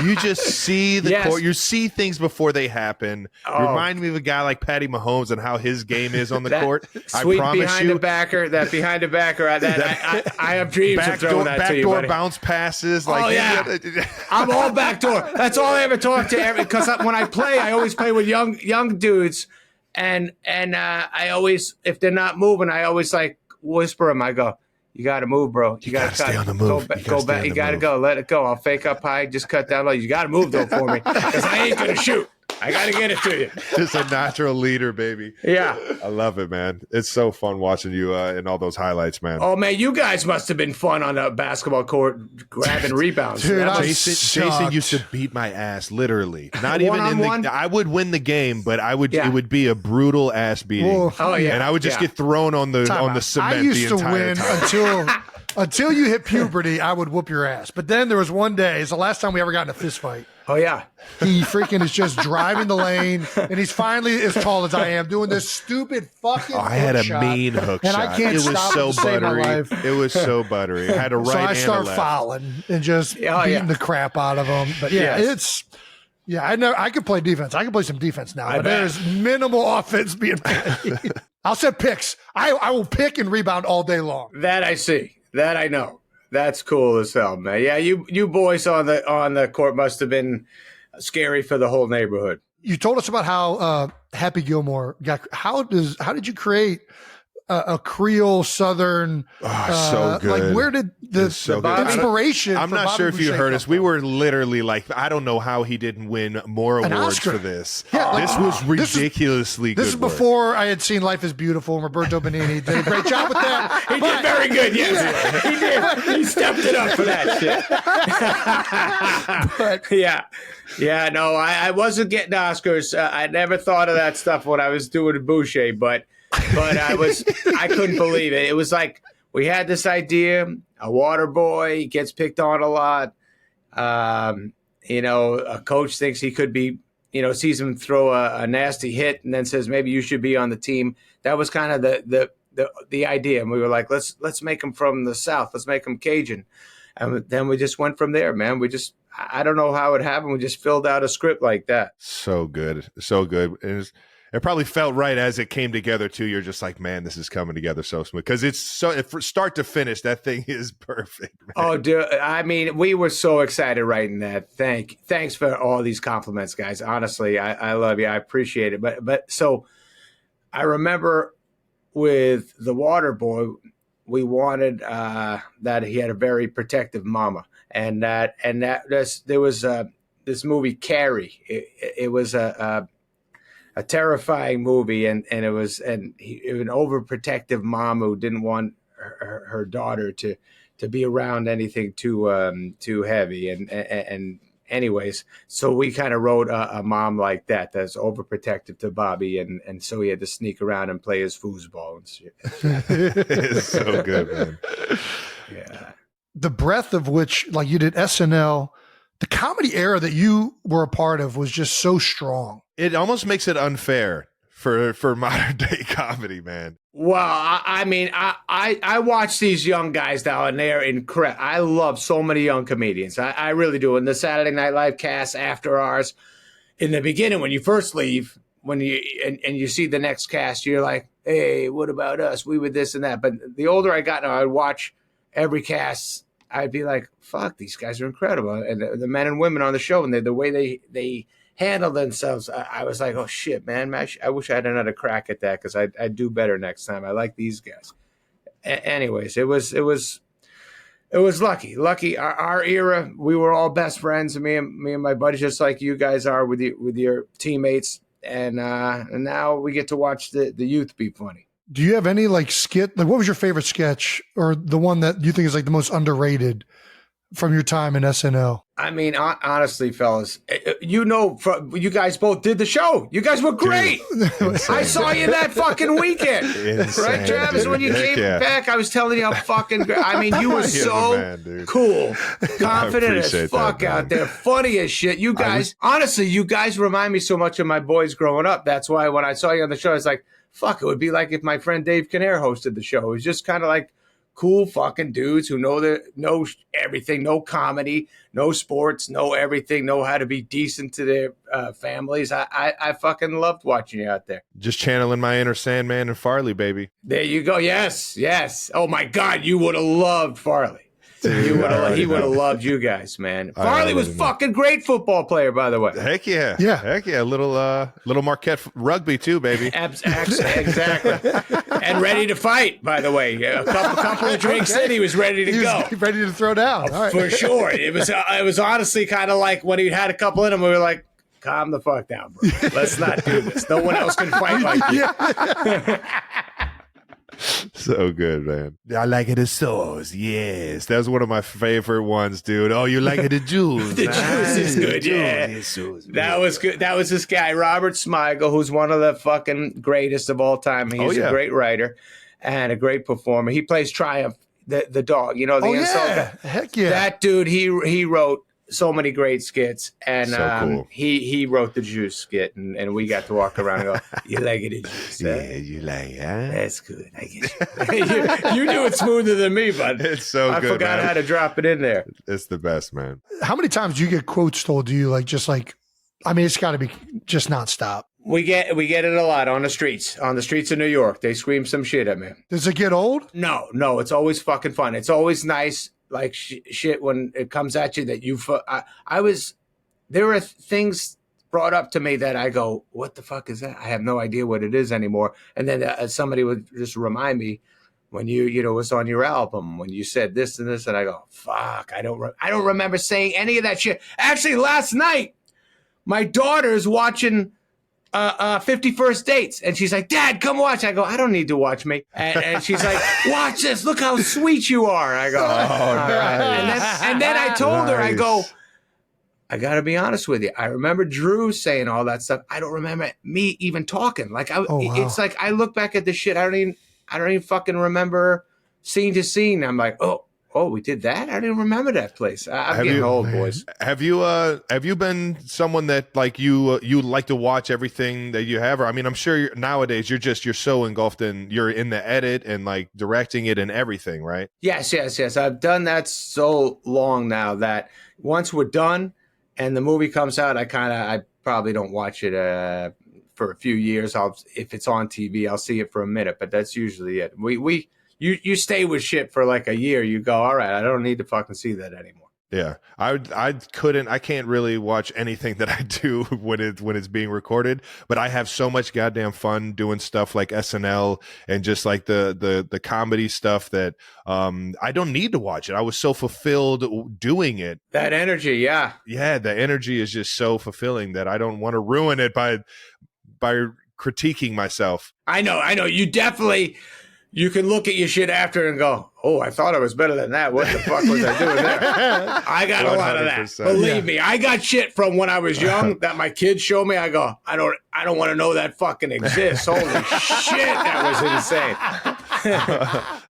You just see the court. You see things before they happen. Remind me of a guy like Patty Mahomes and how his game is on the court. Sweet I promise behind you. the backer. I have dreams of throwing that to you, buddy. Backdoor bounce passes. I'm all backdoor. That's all I ever talk to. Because when I play, I always play with young dudes, and I always, if they're not moving, I always like whisper them. I go, you got to move, bro. You got to stay on the move. Go back. You got to go. Let it go. I'll fake up high. Just cut down low. You got to move, though, for me. Because I ain't going to shoot. I got to get it to you. Just a natural leader, baby. Yeah. I love it, man. It's so fun watching you in all those highlights, man. Oh, man, you guys must have been fun on a basketball court grabbing rebounds. Dude, Jason used to beat my ass, literally. Not even in the. I would win the game, but it would be a brutal ass beating. Well, and I would just get thrown on the cement. I used the to entire win time. until you hit puberty, I would whoop your ass. But then there was one day, it's the last time we ever got in a fist fight. Oh, yeah. He freaking is just driving the lane, and he's finally as tall as I am doing this stupid fucking I had a shot, mean hook and shot. I can't It was stop so to save my buttery. life. It was so buttery. I had a right So I and start a left. fouling and just beating the crap out of him. But yeah, Yes. I could play defense. I can play some defense now, I but bet. there's minimal offense being played. I'll set picks. I will pick and rebound all day long. That I see. That I know. That's cool as hell, man. Yeah, you boys on the court must have been scary for the whole neighborhood. You told us about how Happy Gilmore got. How did you create a Creole Southern? So good. Like, where did the so good. inspiration? I'm for not Bobby sure if you Boucher heard come us. We from? were literally like, I don't know how he didn't win more An awards Oscar. for this. Yeah, like, this was ridiculously good. This is work. before I had seen Life is Beautiful, and Roberto Benigni did a great job with that. He did very good, yes. He did. He stepped it up for that shit. But Yeah, no, I wasn't getting Oscars. I never thought of that stuff when I was doing Boucher, but I couldn't believe it. It was like we had this idea, a water boy gets picked on a lot. A coach thinks he could be, sees him throw a nasty hit and then says, maybe you should be on the team. That was kind of the idea. And we were like, let's make him from the South. Let's make him Cajun. And then we just went from there, man. I don't know how it happened. We just filled out a script like that. So good. So good. It probably felt right as it came together too. You're just like, man, this is coming together so smooth because it's so from start to finish. That thing is perfect. Man. Oh, dude! I mean, we were so excited writing that. Thanks for all these compliments, guys. Honestly, I love you. I appreciate it. But so I remember with the Water Boy, we wanted that he had a very protective mama, and that there was this movie Carrie. It was a terrifying movie, and it was an overprotective mom who didn't want her daughter to be around anything too heavy, and anyways, so we kind of wrote a mom like that's overprotective to Bobby, and so he had to sneak around and play his foosball and shit. It's so good, man. Yeah, the breadth of which, like, you did SNL, the comedy era that you were a part of was just so strong. It almost makes it unfair for modern day comedy, man. well, I mean, I watch these young guys now, and they're incredible. I love so many young comedians. I really do. And the Saturday Night Live cast after ours, in the beginning, when you first leave, when you see the next cast, you're like, hey, what about us? We were this and that. But the older I got now, I'd watch every cast. I'd be like, fuck, these guys are incredible. And the men and women on the show, and the way they handle themselves, I was like, oh shit, man, I wish I had another crack at that, because I'd do better next time. I like these guys. Anyways, it was lucky. Our era, we were all best friends, me and my buddies, just like you guys are with your teammates, and now we get to watch the youth be funny. Do you have any like skit? Like, what was your favorite sketch, or the one that you think is like the most underrated from your time in SNL? I mean, honestly, fellas, you guys both did the show. You guys were great. I saw you that fucking weekend. Insane, Right, Travis? dude. When you Heck came yeah. back, I was telling you how fucking great. I mean, you were You're so the man, dude. cool, confident as appreciate fuck that, man. out there, funny as shit. You guys, honestly, you guys remind me so much of my boys growing up. That's why when I saw you on the show, I was like, fuck, it would be like if my friend Dave Kinnear hosted the show. It was just kind of like cool fucking dudes who know everything, know comedy, know sports, know everything, know how to be decent to their families. I fucking loved watching you out there. Just channeling my inner Sandman and Farley, baby. There you go. Yes. Oh my God, you would have loved Farley. He would have loved you guys, man. Farley was fucking great football player, by the way. Heck yeah. Yeah. Heck yeah. Little Marquette rugby too, baby. Exactly. And ready to fight, by the way. A couple of drinks in, he was ready to go. Ready to throw down. All right. For sure. It was honestly kind of like when he had a couple in him, we were like, calm the fuck down, bro. Let's not do this. No one else can fight like you. So good, man. I like it as sauce. Yes. That was one of my favorite ones, dude. Oh, you like it the juice. The juice is good, yeah. That was good. That was this guy, Robert Smigel, who's one of the fucking greatest of all time. He's a great writer and a great performer. He plays Triumph the dog, the insult guy. Heck yeah. That dude, he wrote so many great skits, and So cool. he wrote the juice skit, and we got to walk around and go, "You like it, juice? Huh? Yeah, you like, huh? That's good. I get you do it smoother than me, bud. It's so I good, forgot man. how to drop it in there. It's the best, man. How many times do you get quotes told to you, it's got to be just nonstop? We get it a lot on the streets of New York. They scream some shit at me. Does it get old? No, it's always fucking fun. It's always nice, like shit when it comes at you that you. There are things brought up to me that I go, what the fuck is that? I have no idea what it is anymore. And then somebody would just remind me when you was on your album when you said this and this, and I go, fuck, I don't remember saying any of that shit. Actually, last night my daughter's watching 51st Dates, and she's like, Dad, come watch. I go, I don't need to watch me. And she's like, watch this. Look how sweet you are. I go, all right. And then I told her, I go, I got to be honest with you. I remember Drew saying all that stuff. I don't remember me even talking. It's like I look back at this shit. I don't even fucking remember scene to scene. I'm like, oh, we did that? I don't even remember that place. I'm getting old, boys. Have you been someone that like you like to watch everything that you have? Or I mean, I'm sure nowadays you're so engulfed you're in the edit and like directing it and everything, right? Yes. I've done that so long now that once we're done and the movie comes out, I probably don't watch it for a few years. If it's on TV, I'll see it for a minute, but that's usually it. You stay with shit for like a year. You go, all right, I don't need to fucking see that anymore. Yeah, I can't really watch anything that I do when it's being recorded, but I have so much goddamn fun doing stuff like SNL and just like the comedy stuff that I don't need to watch it. I was so fulfilled doing it. That energy, yeah. Yeah, the energy is just so fulfilling that I don't want to ruin it by critiquing myself. I know. You definitely. You can look at your shit after and go, oh, I thought I was better than that. What the fuck was I doing there? I got 100%. A lot of that. Believe me, I got shit from when I was young that my kids show me. I go, I don't want to know that fucking exists. Holy shit, that was insane.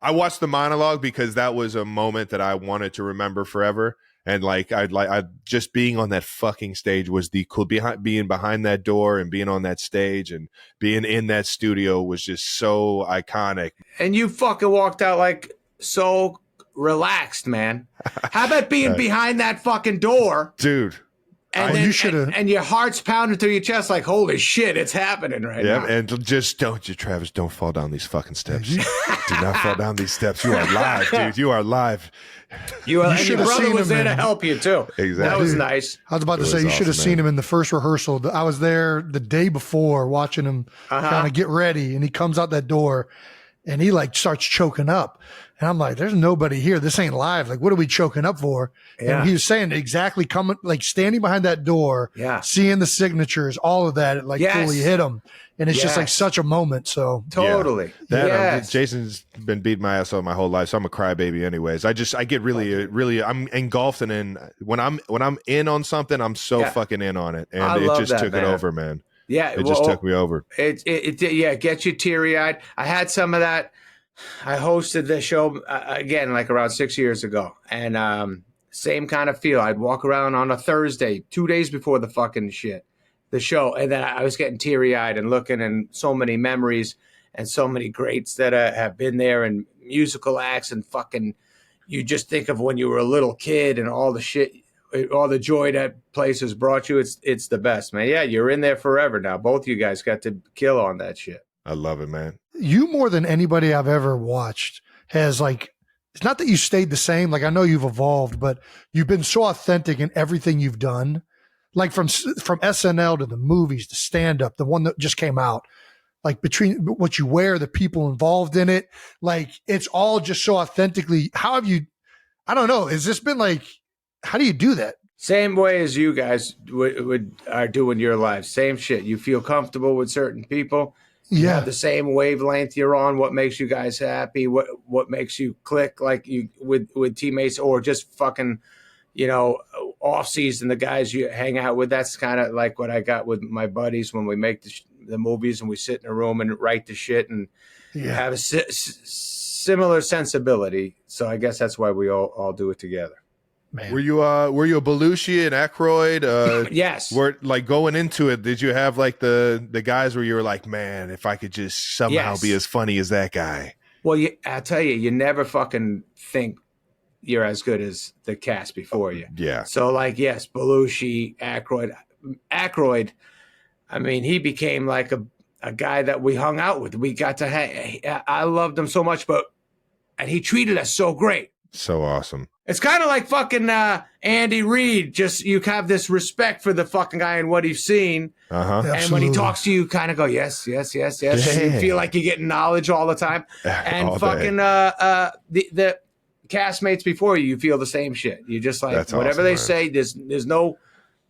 I watched the monologue because that was a moment that I wanted to remember forever. And like I just being on that fucking stage was the cool. Being behind that door and being on that stage and being in that studio was just so iconic. And you fucking walked out like so relaxed, man. How about being behind that fucking door, dude? And you should have. And your heart's pounding through your chest like, holy shit, it's happening right now. And just Travis, don't fall down these fucking steps. Do not fall down these steps. You are live, dude. You are live. And your brother was there to help you too. Exactly. That was nice. I was about to say you should have seen him in the first rehearsal. I was there the day before watching him kind of get ready, and he comes out that door and he like starts choking up. And I'm like, there's nobody here. This ain't live. Like, what are we choking up for? Yeah. And he was saying exactly standing behind that door, seeing the signatures, all of that, it fully hit him. And it's just like such a moment. So totally. Jason's been beating my ass off my whole life. So I'm a crybaby anyways. I get really, I'm engulfed in when I'm in on something, I'm so fucking in on it. And it just took it over, man. Yeah. It just took me over. It gets you teary eyed. I had some of that. I hosted the show again, like around 6 years ago, and same kind of feel. I'd walk around on a Thursday, 2 days before the show, and then I was getting teary eyed and looking, and so many memories and so many greats that have been there, and musical acts, and fucking, you just think of when you were a little kid and all the shit, all the joy that place has brought you. It's the best, man. Yeah, you're in there forever now. Both of you guys got to kill on that shit. I love it, man. You more than anybody I've ever watched has it's not that you stayed the same. Like, I know you've evolved, but you've been so authentic in everything you've done. Like from SNL to the movies, to stand up, the one that just came out, like between what you wear, the people involved in it, like it's all just so authentically. How have you, I don't know. Has this been like, how do you do that? Same way as you guys are doing your lives. Same shit. You feel comfortable with certain people. You have the same wavelength you're on. What makes you guys happy? What makes you click like you with teammates, or just fucking, off season, the guys you hang out with. That's kind of like what I got with my buddies when we make the movies and we sit in a room and write the shit and have a similar sensibility. So I guess that's why we all do it together. Man. Were you a Belushi and Aykroyd? Yes. Were like going into it, did you have like the guys where you were like, man, if I could just somehow be as funny as that guy? Well, I'll tell you, you never fucking think you're as good as the cast before you. Yeah. So like, yes, Belushi, Aykroyd, I mean, he became like a guy that we hung out with. We got to I loved him so much, and he treated us so great. So awesome. It's kind of like fucking Andy Reid. Just you have this respect for the fucking guy and what he's seen. Uh-huh. And when he talks to you, kind of go, yes, yes, yes, yes. Yeah. You feel like you're getting knowledge all the time. And All fucking the castmates before you feel the same shit. You just like, That's whatever awesome, they man. say, there's no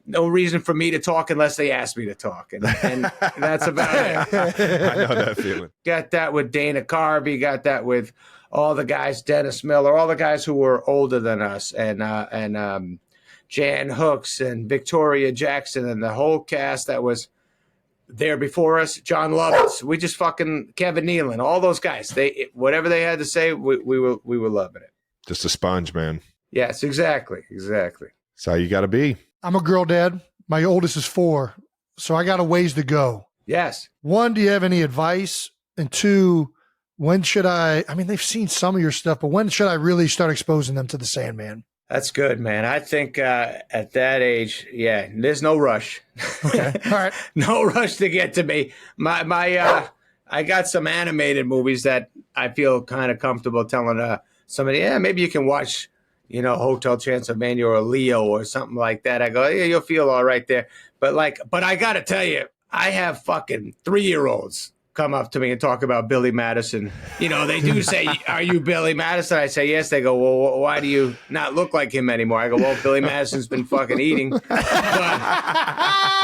reason for me to talk unless they ask me to talk. And that's about it. I know that feeling. Got that with Dana Carvey, got that with all the guys, Dennis Miller, all the guys who were older than us, and Jan Hooks and Victoria Jackson and the whole cast that was there before us, John Lovitz. We just fucking Kevin Nealon, all those guys. Whatever they had to say, we were loving it. Just a sponge, man. Yes, exactly. That's how you got to be. I'm a girl dad. My oldest is 4, so I got a ways to go. Yes. 1, do you have any advice? And 2, when should I mean, they've seen some of your stuff, but when should I really start exposing them to the Sandman? That's good, man. I think at that age, yeah, there's no rush. Okay. All right. No rush to get to me. I got some animated movies that I feel kind of comfortable telling somebody, yeah, maybe you can watch, Hotel Transylvania or Leo or something like that. I go, yeah, you'll feel all right there. But I got to tell you, I have fucking 3-year-olds come up to me and talk about Billy Madison. They do say, are you Billy Madison? I say, yes. They go, well, why do you not look like him anymore? I go, well, Billy Madison's been fucking eating. But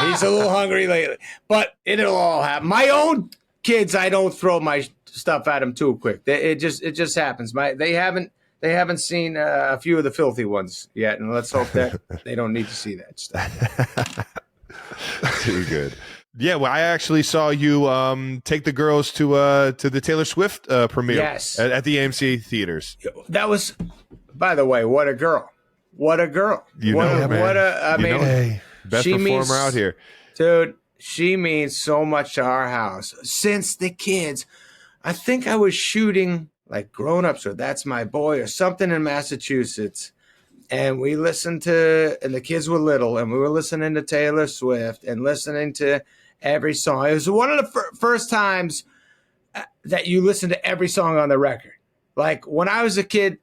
he's a little hungry lately. But it'll all happen. My own kids, I don't throw my stuff at them too quick. It just happens. They haven't seen a few of the filthy ones yet, and let's hope that they don't need to see that stuff. Too good. Yeah, well, I actually saw you take the girls to the Taylor Swift premiere. Yes. at the AMC theaters. That was, by the way, what a girl. What a girl. Hey. Best she performer means- out here. Dude, she means so much to our house. Since the kids, I think I was shooting like Grown Ups or That's My Boy or something in Massachusetts. And we listened to, and the kids were little, and we were listening to Taylor Swift and listening to every song. It was one of the first times that you listen to every song on the record. Like when I was a kid,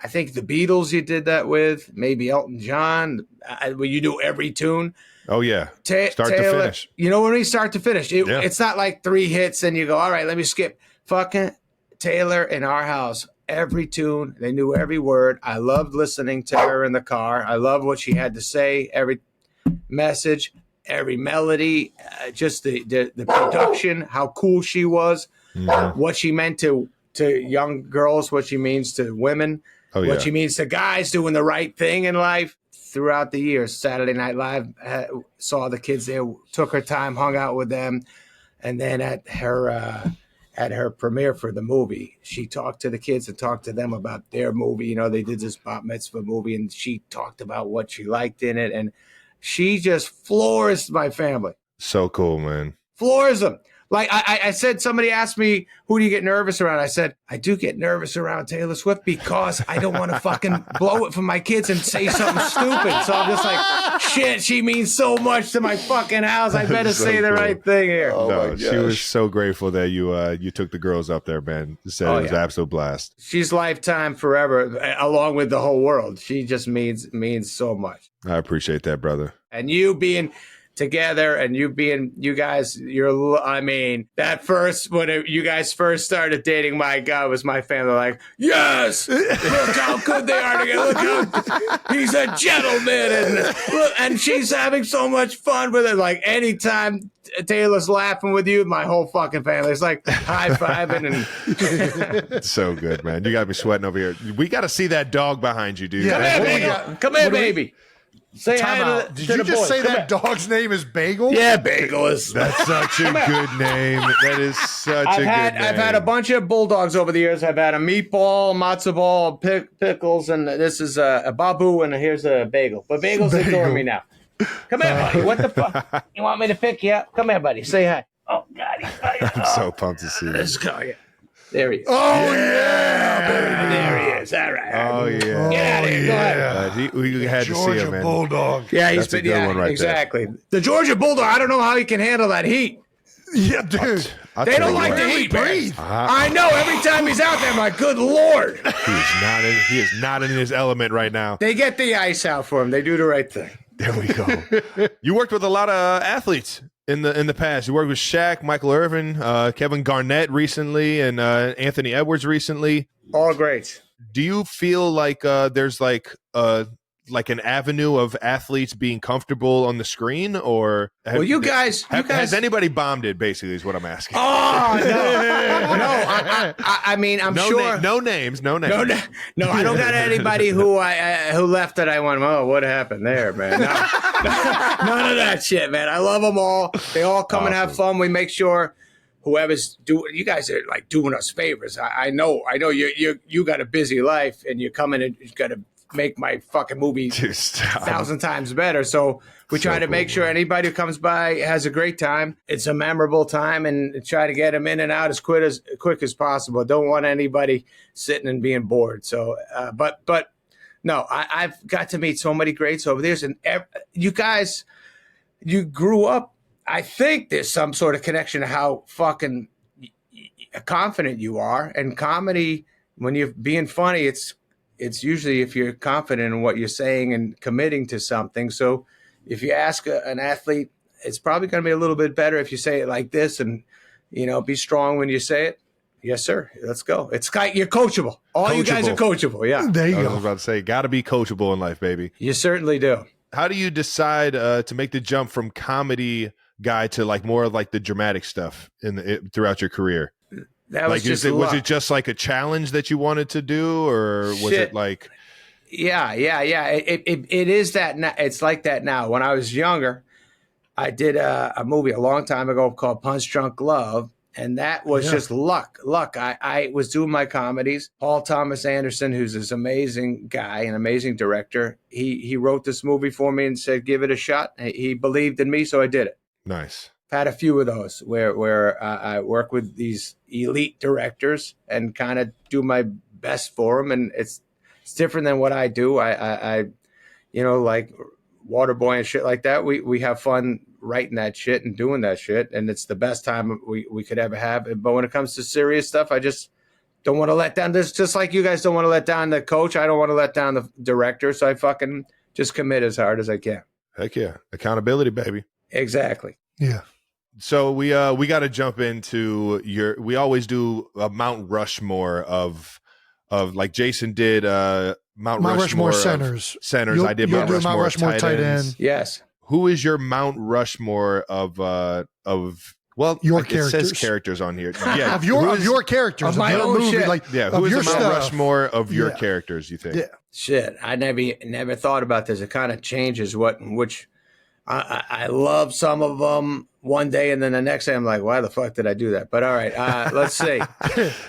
I think the Beatles you did that with, maybe Elton John, where you do every tune. Oh, yeah. Start Taylor, to finish. when we start to finish, Yeah. It's not like 3 hits and you go, all right, let me skip. Fucking Taylor in our house, every tune, they knew every word. I loved listening to her in the car. I loved what she had to say, every message, every melody, just the production, how cool she was, what she meant to young girls, what she means to women, what she means to guys doing the right thing in life. Throughout the years, Saturday Night Live saw the kids there, took her time, hung out with them, and then at her premiere for the movie, she talked to the kids and talked to them about their movie. They did this bat mitzvah movie, and she talked about what she liked in it, and she just floors my family. So cool, man. Floors them. Like I said, somebody asked me, who do you get nervous around? I said, I do get nervous around Taylor Swift because I don't want to fucking blow it for my kids and say something stupid. So I'm just like, shit, she means so much to my fucking house. I better So say the cool. right thing here. Oh, my No, she was gosh. so grateful that you took the girls up there, man. Said it was an absolute blast. She's lifetime forever, along with the whole world. She just means so much. I appreciate that, brother. And you being together and you guys, that first, when you guys first started dating, my God, was my family like, yes, look how good they are together. Look how he's a gentleman. And she's having so much fun with it. Like anytime Taylor's laughing with you, my whole fucking family is like high-fiving. And So good, man. You got me sweating over here. We got to see that dog behind you, dude. Yeah. Come here, baby. Say Time hi out. to, Did to you the just boys. say Come that here. dog's name is Bagel? Yeah, Bagel is. That's such a good name. That is such a good name. I've had a bunch of bulldogs over the years. I've had a meatball, matzo ball, pickles, and this is a babu, and here's a bagel. But Bagel's ignoring me now. Come here, buddy. What the fuck? You want me to pick you up? Come here, buddy. Say hi. Oh God, he's I'm so pumped to see Let's this. go. Yeah. There he is. Oh, yeah, baby. There he is. All right. Oh yeah. Get out of here. Go ahead. We had to see Georgia him, man. Bulldog. Yeah, he's That's a been. good Yeah, one right there. exactly. The Georgia Bulldog. I don't know how he can handle that heat. Yeah, dude. I'll They tell don't you like what, the Barely heat, man. breathe. I know. Every time he's out there, I'm like, good Lord. He is not in his element right now. They get the ice out for him. They do the right thing. There we go. You worked with a lot of athletes in the past. You worked with Shaq, Michael Irvin, Kevin Garnett recently, and Anthony Edwards recently. All great. Do you feel like there's like an avenue of athletes being comfortable on the screen, or has anybody bombed it? Basically, is what I'm asking. Oh no, I mean, I'm sure. No names. No, I don't got anybody who left that I went, oh, what happened there, man? No, none of that shit, man. I love them all. They all come and have fun. We make sure whoever's doing, you guys are like doing us favors. I know you got a busy life and you're coming and you got to make my fucking movie 1,000 times better. So we try to make sure anybody who comes by has a great time. It's a memorable time, and try to get them in and out as quick as possible. Don't want anybody sitting and being bored. So, but no, I've got to meet so many greats over there, and you guys, you grew up. I think there's some sort of connection to how fucking confident you are. And comedy, when you're being funny, it's usually if you're confident in what you're saying and committing to something. So if you ask an athlete, it's probably going to be a little bit better if you say it like this, and, be strong when you say it. Yes, sir. Let's go. It's you're coachable. You guys are coachable. Yeah. There you I go. was about to say, got to be coachable in life, baby. You certainly do. How do you decide to make the jump from comedy guy to like more of like the dramatic stuff throughout your career? That was like, just was it just like a challenge that you wanted to do, or was it like? Yeah. It is that. It's like that now. When I was younger, I did a movie a long time ago called Punch Drunk Love, and that was just luck. I was doing my comedies. Paul Thomas Anderson, who's this amazing guy, an amazing director, he wrote this movie for me and said, "Give it a shot." He believed in me, so I did it. Nice. Had a few of those where I work with these elite directors and kind of do my best for them, and it's different than what I do. I like Waterboy and shit like that. We have fun writing that shit and doing that shit, and it's the best time we could ever have. But when it comes to serious stuff, I just don't want to let down this. Just like you guys don't want to let down the coach, I don't want to let down the director. So I fucking just commit as hard as I can. Heck yeah, accountability, baby. Exactly. Yeah. So we got to jump into we always do a Mount Rushmore of like Jason did Mount Rushmore centers. I did Mount Rushmore tight ends. Yes. Who is your Mount Rushmore of well, your it characters. says characters on here. Yeah, of your characters of of my your own movie, shit. like yeah. of Who is your the Mount stuff. Rushmore of your Yeah. characters? You think? Yeah. Shit, I never thought about this. It kind of changes which I love some of them one day, and then the next day I'm like, why the fuck did I do that? But all right, let's see.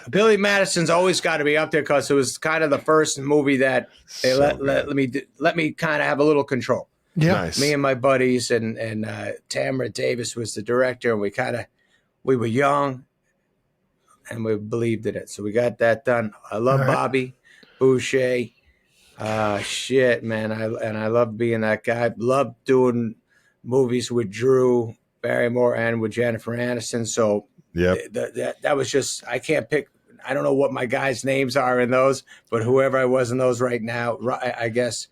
Billy Madison's always got to be up there because it was kind of the first movie that they let me kind of have a little control. Yeah. Nice. Me and my buddies and Tamara Davis was the director, and we were young and we believed in it, so we got that done. I love Bobby Boucher. Shit, man, I love being that guy. Love doing movies with Drew Barrymore and with Jennifer Aniston. So that was just, I can't pick. I don't know what my guys' names are in those, but whoever I was in those right now, I guess,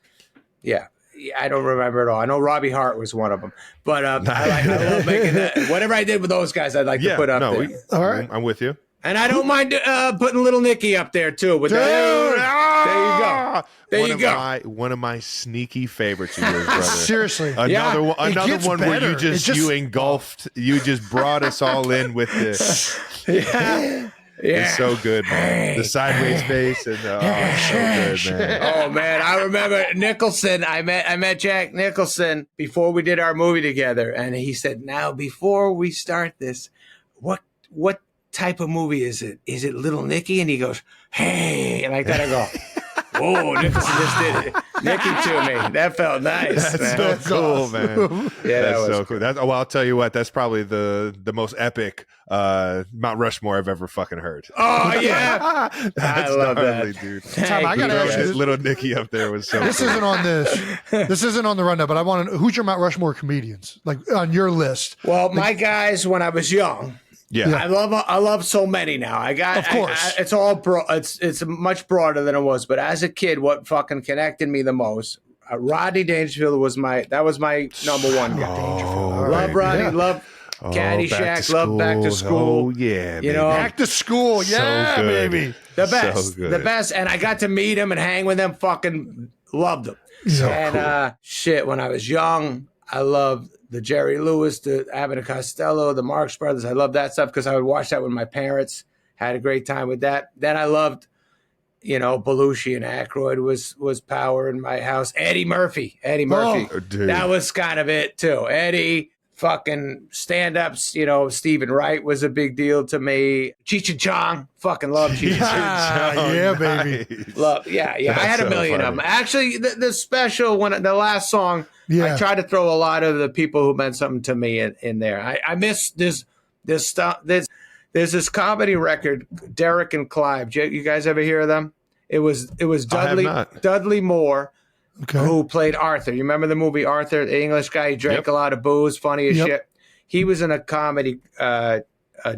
yeah. I don't remember it all. I know Robbie Hart was one of them, but I love making that. Whatever I did with those guys, I'd like to put up there. All right. I'm with you. And I don't mind putting Little Nicky up there too. With there you go. One of my sneaky favorites of yours, brother. Seriously. Another one where better. you engulfed. You just brought us all in with this. Yeah. It's so good, man. The sideways face and it's so good, man. Oh man, I remember Nicholson. I met Jack Nicholson before we did our movie together, and he said, "Now, before we start this, what type of movie is it? Is it Little Nicky?" And he goes, "Hey," and I gotta go. Whoa, Nicholson just did it. Nicky to me. That felt nice. That's man. so cool, man. Yeah, that's that was so cool. Well, I'll tell you what. That's probably the most epic Mount Rushmore I've ever fucking heard. Oh yeah, That's I love gnarly, that, dude. Tom, I gotta ask you this. Little Nicky up there was so. This cool. isn't on this. This isn't on the rundown, but I want to. Who's your Mount Rushmore comedians? Like on your list? Well, my guys when I was young. Yeah. I love so many now. Of course. It's all it's much broader than it was. But as a kid, what fucking connected me the most? Rodney Dangerfield was my number one guy. Love Rodney. Love Caddyshack. Love Back to School. Oh yeah, you know, Back to School. Yeah, so good. baby. The best. So good. The best. And I got to meet him and hang with him. Fucking loved him. So And shit, when I was young, I loved the Jerry Lewis, the Abbott and Costello, the Marx Brothers. I loved that stuff because I would watch that with my parents. Had a great time with that. Then I loved, Belushi and Aykroyd was power in my house. Eddie Murphy. Oh, dude. That was kind of it too. Eddie, fucking stand-ups, Stephen Wright was a big deal to me. Cheech and Chong, fucking love Cheech and Chong. Yeah, baby. Nice. Love, yeah. I had a million of them. Actually, the special the last song, Yeah. I tried to throw a lot of the people who meant something to me in there. I miss this stuff. There's this comedy record, Derek and Clive. You guys ever hear of them? It was Dudley Moore who played Arthur. You remember the movie Arthur, the English guy? He drank a lot of booze, funny as shit. He was in a comedy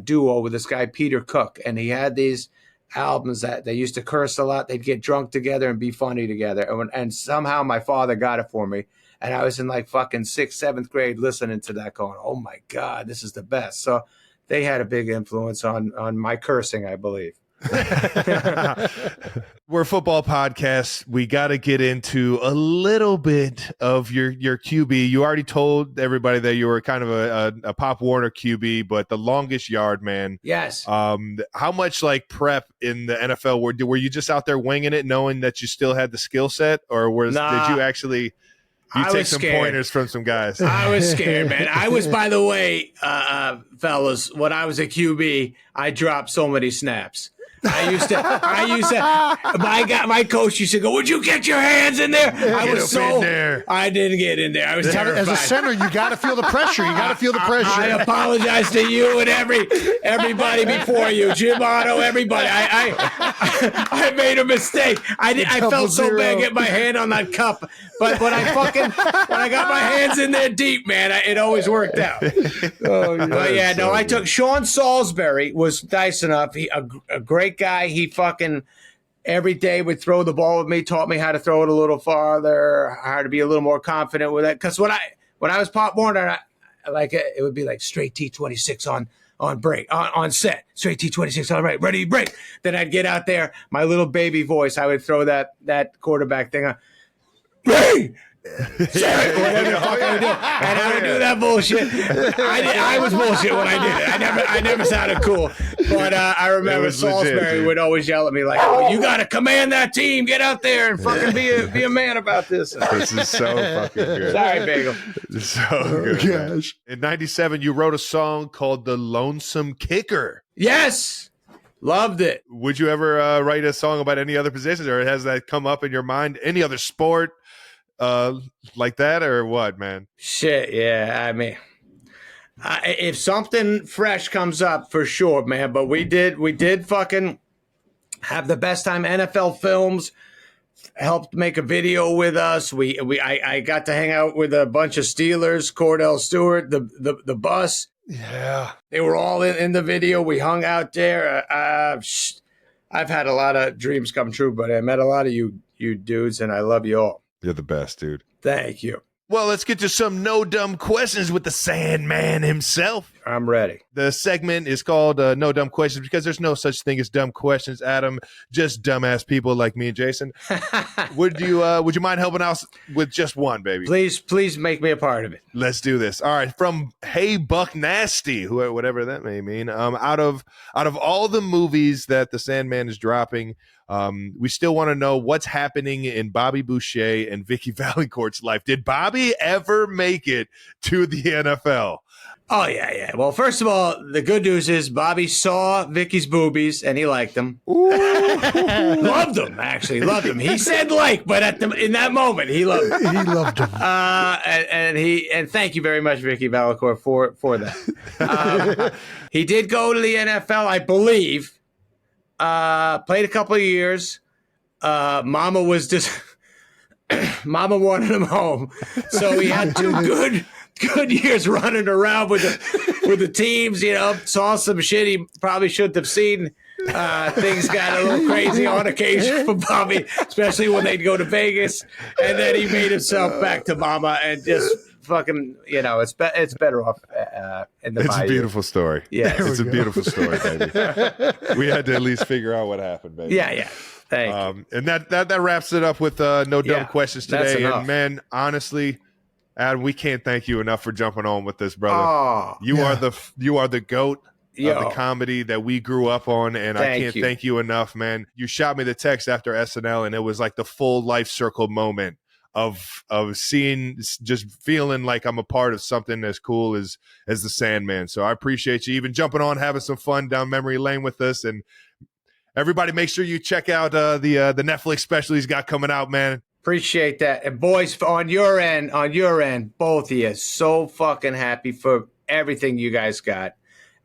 duo with this guy Peter Cook, and he had these albums that they used to curse a lot. They'd get drunk together and be funny together. And somehow my father got it for me. And I was in like fucking 6th, 7th grade listening to that going, oh my God, this is the best. So they had a big influence on my cursing, I believe. We're a football podcast. We got to get into a little bit of your QB. You already told everybody that you were kind of a Pop Warner QB, but the longest yard man. Yes. How much like prep in the NFL were you just out there winging it, knowing that you still had the skill set, or did you actually? You take some pointers from some guys. I was scared, man. I was, by the way, fellas, when I was a QB, I dropped so many snaps. I used to, my coach used to go, would you get your hands in there? I didn't get in there. I was terrified. As a center, you got to feel the pressure. I apologize to you and everybody before you, Jim Otto, everybody. I made a mistake. I felt so bad getting my hand on that cup, but when I got my hands in there deep, man, it always worked out. But yeah, no, I took Sean Salisbury was nice enough. He a great guy. He fucking every day would throw the ball with me, taught me how to throw it a little farther, how to be a little more confident with it. Because when I was Pop Warner, it would be like straight T26 on break, on set, straight T26 on right, ready, break. Then I'd get out there, my little baby voice, I would throw that quarterback thing on. Ready! Whatever the fuck I would do. And I would do that bullshit. I was bullshit when I did it. I never sounded cool. But I remember Salisbury would always yell at me like, oh, you got to command that team. Get out there and fucking be a man about this. This is so fucking good. Sorry, Bagel. So good. Gosh. In 97, you wrote a song called The Lonesome Kicker. Yes. Loved it. Would you ever write a song about any other positions, or has that come up in your mind? Any other sport? Like that or what, man? Shit, yeah. I mean, if something fresh comes up, for sure, man. But we did fucking have the best time. NFL Films helped make a video with us. I got to hang out with a bunch of Steelers, Cordell Stewart, the bus. Yeah, they were all in the video. We hung out there. I've had a lot of dreams come true, but I met a lot of you dudes, and I love you all. You're the best, dude. Thank you. Well, let's get to some no dumb questions with the Sandman himself. I'm ready. The segment is called No Dumb Questions because there's no such thing as dumb questions, Adam. Just dumbass people like me and Jason. Would you mind helping out with just one, baby? Please make me a part of it. Let's do this. All right, from Hey Buck Nasty, whatever that may mean. Out of all the movies that the Sandman is dropping, we still want to know what's happening in Bobby Boucher and Vicky Valancourt's life. Did Bobby ever make it to the NFL? Oh, yeah. Well, first of all, the good news is Bobby saw Vicky's boobies and he liked them. Loved them, actually. Loved them. He said but in that moment, he loved them. He loved them. And thank you very much, Vicky Valancourt, for that. He did go to the NFL, I believe. Played a couple of years. Mama wanted him home. So he had two good years running around with the teams, saw some shit he probably shouldn't have seen. Things got a little crazy on occasion for Bobby, especially when they'd go to Vegas. And then he made himself back to Mama and just fucking, it's better off in the It's bayou. a beautiful story. Yeah, it's a beautiful story, baby. We had to at least figure out what happened, baby. Yeah. Thank you. And that wraps it up with no dumb questions that's today. enough. And man, honestly, Adam, we can't thank you enough for jumping on with this, brother. Oh, you are the GOAT of the comedy that we grew up on, and I can't thank you enough, man. You shot me the text after SNL, and it was like the full life circle moment of seeing, just feeling like I'm a part of something as cool as the Sandman. So I appreciate you even jumping on, having some fun down memory lane with us, and everybody, make sure you check out the Netflix special he's got coming out, man. Appreciate that. And boys, on your end, both of you, so fucking happy for everything you guys got.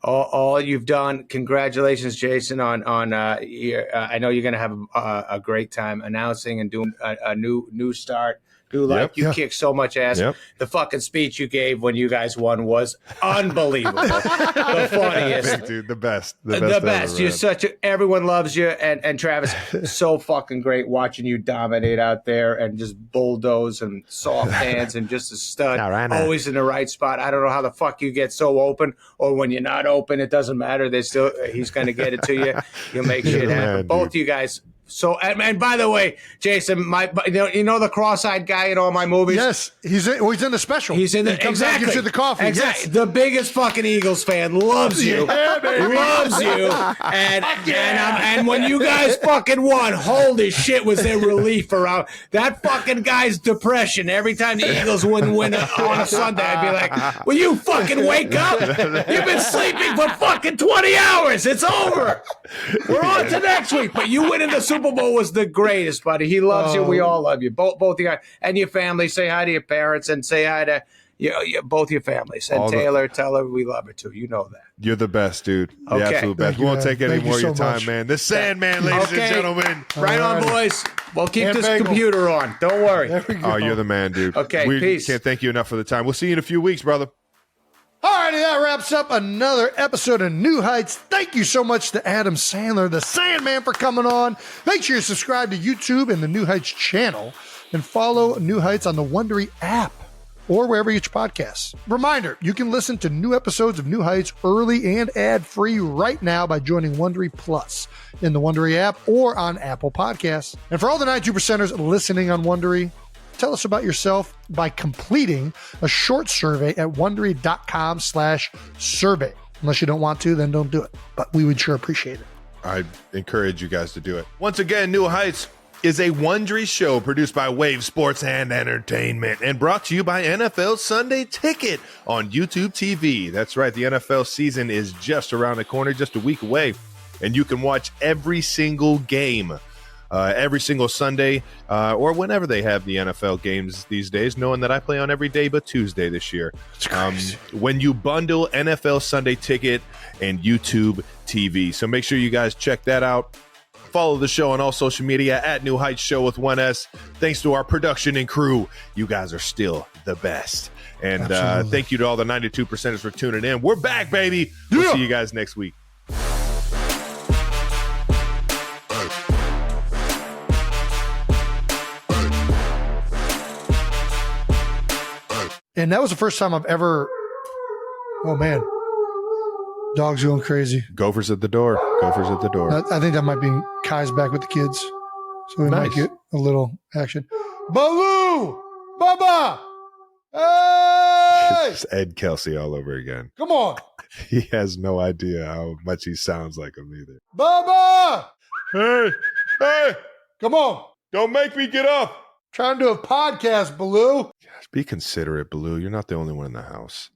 All you've done. Congratulations, Jason, on I know you're going to have a great time announcing and doing a new start. You kicked so much ass. Yep. The fucking speech you gave when you guys won was unbelievable. The funniest. Dude, the best. The best. You're everyone loves you, and Travis, so fucking great watching you dominate out there and just bulldoze and soft hands and just a stud. Always in the right spot. I don't know how the fuck you get so open, or when you're not open, it doesn't matter. He's going to get it to you. You'll make shit happen. Man, both you guys. So, and by the way, Jason, you know the cross-eyed guy in all my movies? Yes, he's in the special. He's in the He comes out and gives you the coffee. Exactly. Yes. The biggest fucking Eagles fan loves you. Yeah, baby. Loves you. And when you guys fucking won, holy shit, was there relief around that fucking guy's depression. Every time the Eagles wouldn't win on a Sunday, I'd be like, will you fucking wake up? You've been sleeping for fucking 20 hours. It's over. We're on to next week. But you winning the Super Bowl was the greatest, buddy. He loves you. We all love you. Both you guys and your family. Say hi to your parents and say hi to both your families. And Taylor, tell her we love her too. You know that. You're the best, dude. The Okay. absolute best. We won't take any more of your time, man. The Sandman, ladies and gentlemen. Right on, boys. We'll keep this computer on. Don't worry. There we go. Oh, you're the man, dude. Okay, we peace. Can't thank you enough for the time. We'll see you in a few weeks, brother. Alrighty, that wraps up another episode of New Heights. Thank you so much to Adam Sandler, the Sandman, for coming on. Make sure you subscribe to YouTube and the New Heights channel, and follow New Heights on the Wondery app or wherever you get your podcasts. Reminder, you can listen to new episodes of New Heights early and ad-free right now by joining Wondery Plus in the Wondery app or on Apple Podcasts. And for all the 92%ers listening on Wondery, tell us about yourself by completing a short survey at Wondery.com/survey. Unless you don't want to, then don't do it. But we would sure appreciate it. I encourage you guys to do it. Once again, New Heights is a Wondery show produced by Wave Sports and Entertainment and brought to you by NFL Sunday Ticket on YouTube TV. That's right, the NFL season is just around the corner, just a week away, and you can watch every single game every single Sunday or whenever they have the NFL games these days, knowing that I play on every day but Tuesday this year. When you bundle NFL Sunday Ticket and YouTube TV. So make sure you guys check that out. Follow the show on all social media at New Heights Show with 1S. Thanks to our production and crew. You guys are still the best. And thank you to all the 92%ers for tuning in. We're back, baby. We'll see you guys next week. And that was the first time I've ever, oh man, Dog's going crazy. Gophers at the door. Gophers at the door. I think that might be Kai's back with the kids. So we might Nice. get a little action. Baloo! Bubba! Hey! It's Ed Kelsey all over again. Come on. He has no idea how much he sounds like him either. Bubba! Hey! Hey! Come on. Don't make me get up! Trying to do a podcast, Baloo. Be considerate, Baloo. You're not the only one in the house.